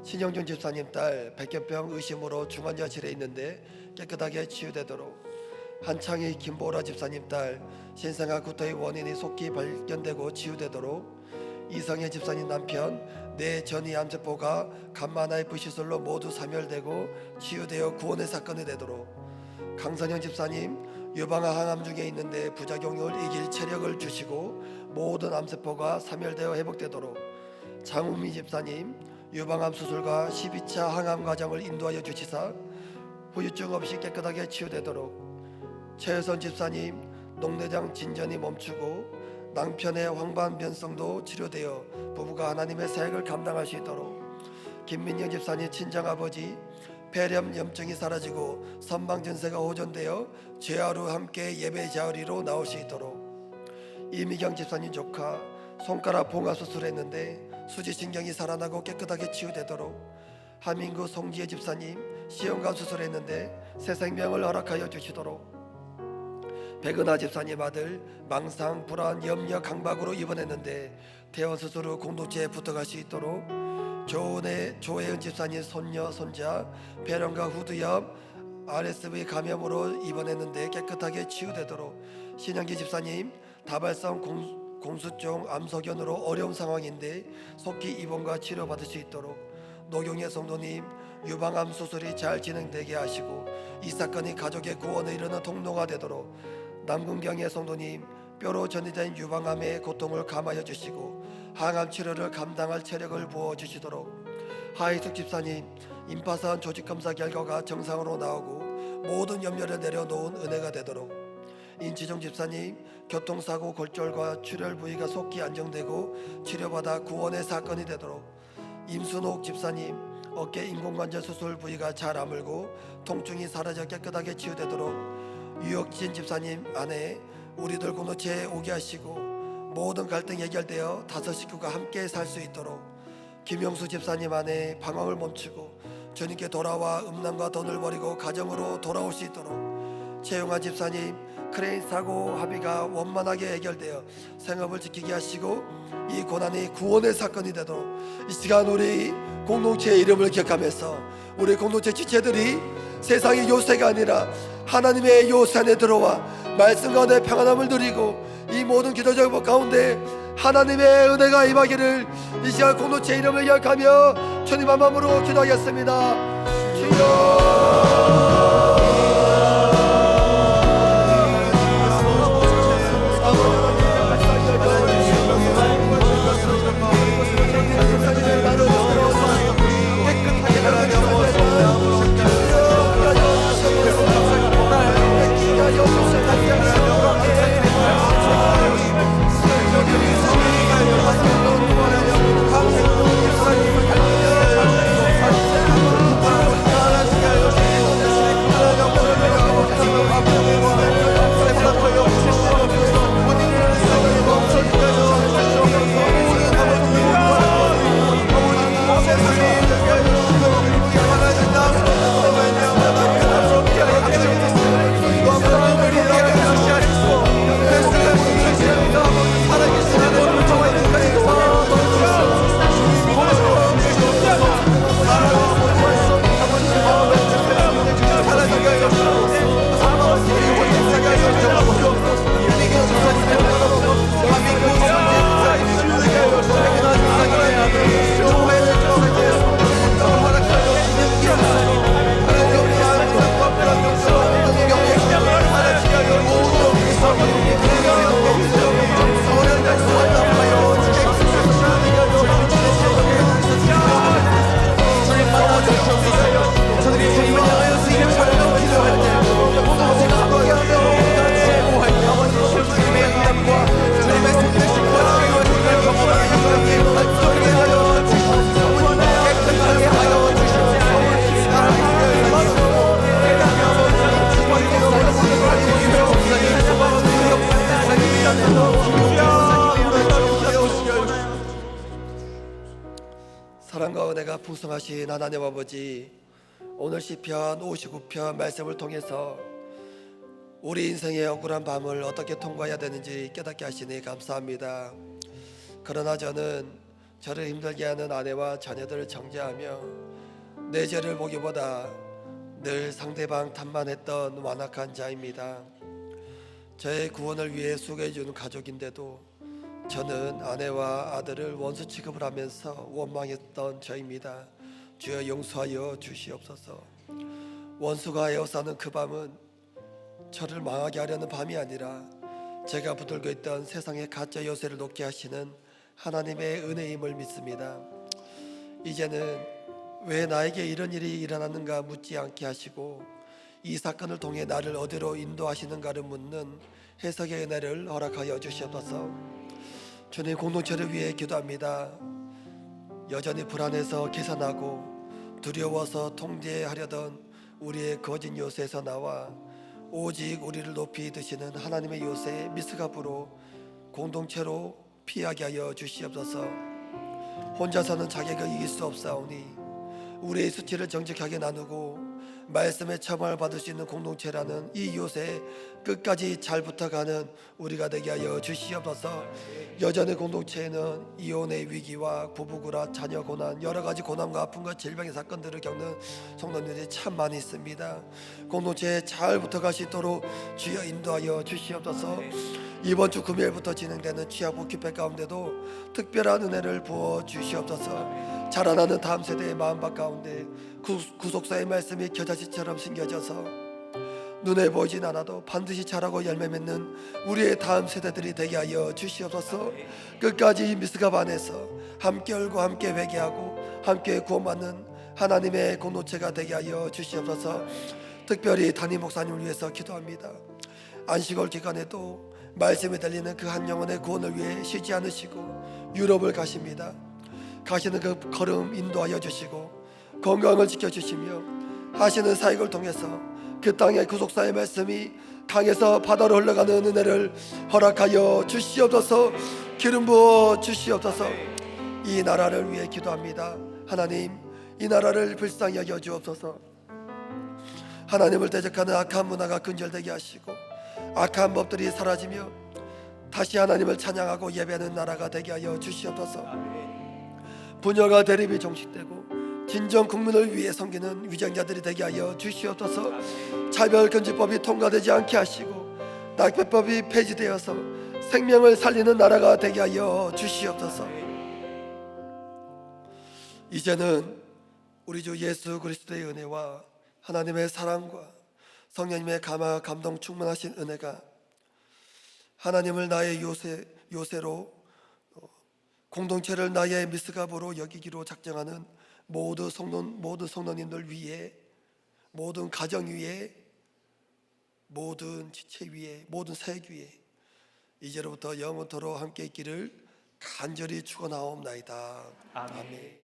신영준 집사님 딸 백혈병 의심으로 중환자실에 있는데 깨끗하게 치유되도록, 한창희 김보라 집사님 딸 신생아 구토의 원인이 속히 발견되고 치유되도록, 이성혜 집사님 남편 뇌 전이 암세포가 간만화의 부시술로 모두 사멸되고 치유되어 구원의 사건이 되도록, 강선영 집사님 유방암 항암 중에 있는데 부작용을 이길 체력을 주시고 모든 암세포가 사멸되어 회복되도록, 장우미 집사님 유방암 수술과 12차 항암 과정을 인도하여 주시사 후유증 없이 깨끗하게 치유되도록, 최혜선 집사님 녹내장 진전이 멈추고 남편의 황반변성도 치료되어 부부가 하나님의 사역을 감당할 수 있도록, 김민영 집사님 친정아버지 폐렴 염증이 사라지고 선방전세가 호전되어 죄하루 함께 예배 자리로 나올 수 있도록, 이미경 집사님 조카 손가락 봉화 수술했는데 수지신경이 살아나고 깨끗하게 치유되도록, 하민구 송지혜 집사님 시험관 수술했는데 새 생명을 허락하여 주시도록, 백은하 집사님 아들 망상, 불안, 염려, 강박으로 입원했는데 퇴원 수술 후 공동체에 붙어갈 수 있도록, 조혜은 집사님 손녀, 손자 폐렴과 후두염, RSV 감염으로 입원했는데 깨끗하게 치유되도록, 신영기 집사님 다발성 공수종 암소견으로 어려운 상황인데 속히 입원과 치료받을 수 있도록, 노경혜 성도님 유방암 수술이 잘 진행되게 하시고 이 사건이 가족의 구원에 이르는 통로가 되도록, 남궁경의 성도님 뼈로 전이된 유방암의 고통을 감하여 주시고 항암 치료를 감당할 체력을 부어주시도록, 하이숙 집사님 임파선 조직검사 결과가 정상으로 나오고 모든 염려를 내려놓은 은혜가 되도록, 인치종 집사님 교통사고 골절과 출혈 부위가 속히 안정되고 치료받아 구원의 사건이 되도록, 임순옥 집사님 어깨 인공관절 수술 부위가 잘 아물고 통증이 사라져 깨끗하게 치유되도록, 유혁진 집사님 아내 우리들 공동체에 오게 하시고 모든 갈등 해결되어 5 식구가 함께 살 수 있도록, 김영수 집사님 아내 방황을 멈추고 주님께 돌아와 음란과 돈을 버리고 가정으로 돌아올 수 있도록, 최용환 집사님 크레인 사고 합의가 원만하게 해결되어 생업을 지키게 하시고 이 고난이 구원의 사건이 되도록, 이 시간 우리 공동체의 이름을 기억하면서 우리 공동체 지체들이 세상의 요새가 아니라 하나님의 요새 안에 들어와 말씀 가운데 평안함을 누리고 이 모든 기도적 가운데 하나님의 은혜가 임하기를 이 시간 공동체 이름을 기억하며 주님 한 마음으로 기도하겠습니다. 주여 풍성하신 하나님 아버지, 오늘 시편 59편 말씀을 통해서 우리 인생의 억울한 밤을 어떻게 통과해야 되는지 깨닫게 하시니 감사합니다. 그러나 저를 힘들게 하는 아내와 자녀들을 정죄하며 내 죄를 보기보다 늘 상대방 탓만했던 완악한 자입니다. 저의 구원을 위해 수고해준 가족인데도 저는 아내와 아들을 원수 취급을 하면서 원망했던 저입니다. 주여 용서하여 주시옵소서. 원수가 에워싸는 그 밤은 저를 망하게 하려는 밤이 아니라 제가 붙들고 있던 세상의 가짜 요새를 놓게 하시는 하나님의 은혜임을 믿습니다. 이제는 왜 나에게 이런 일이 일어났는가 묻지 않게 하시고 이 사건을 통해 나를 어디로 인도하시는가를 묻는 해석의 은혜를 허락하여 주시옵소서. 주님, 공동체를 위해 기도합니다. 여전히 불안해서 계산하고 두려워서 통제하려던 우리의 거짓 요새에서 나와 오직 우리를 높이 드시는 하나님의 요새 미스갑으로 공동체로 피하게 하여 주시옵소서. 혼자서는 자격을 이길 수 없사오니 우리의 수치를 정직하게 나누고 말씀의 처방을 받을 수 있는 공동체라는 이 요새 끝까지 잘 붙어가는 우리가 되게 하여 주시옵소서. 여전히 공동체에는 이혼의 위기와 부부구라 자녀 고난, 여러 가지 고난과 아픔과 질병의 사건들을 겪는 성도님들이 참 많이 있습니다. 공동체에 잘 붙어갈 수 있도록 주여 인도하여 주시옵소서. 이번 주 금요일부터 진행되는 취하부 집회 가운데도 특별한 은혜를 부어 주시옵소서. 자라나는 다음 세대의 마음밭 가운데 구속사의 말씀이 겨자씨처럼 심겨져서 눈에 보이진 않아도 반드시 자라고 열매 맺는 우리의 다음 세대들이 되게 하여 주시옵소서. 끝까지 미스갑 안에서 함께 울고 함께 회개하고 함께 구원받는 하나님의 공동체가 되게 하여 주시옵소서. 특별히 담임 목사님을 위해서 기도합니다. 안식월 기간에도 말씀이 들리는 그 한 영혼의 구원을 위해 쉬지 않으시고 유럽을 가십니다. 가시는 그 걸음 인도하여 주시고 건강을 지켜주시며 하시는 사역을 통해서 그 땅의 구속사의 말씀이 강에서 바다로 흘러가는 은혜를 허락하여 주시옵소서. 기름 부어 주시옵소서. 이 나라를 위해 기도합니다. 하나님, 이 나라를 불쌍히 여겨 주옵소서. 하나님을 대적하는 악한 문화가 근절되게 하시고 악한 법들이 사라지며 다시 하나님을 찬양하고 예배하는 나라가 되게 하여 주시옵소서. 분열과 대립이 종식되고 진정 국민을 위해 섬기는 위정자들이 되게 하여 주시옵소서. 차별금지법이 통과되지 않게 하시고 낙태법이 폐지되어서 생명을 살리는 나라가 되게 하여 주시옵소서. 이제는 우리 주 예수 그리스도의 은혜와 하나님의 사랑과 성령님의 감동 충만하신 은혜가 하나님을 나의 요새로 공동체를 나의 미스갑으로 여기기로 작정하는 모든 성도님들 위에, 모든 가정 위에, 모든 지체 위에, 모든 사역 위에 이제로부터 영원토록 함께 있기를 간절히 축원하옵나이다. 아멘.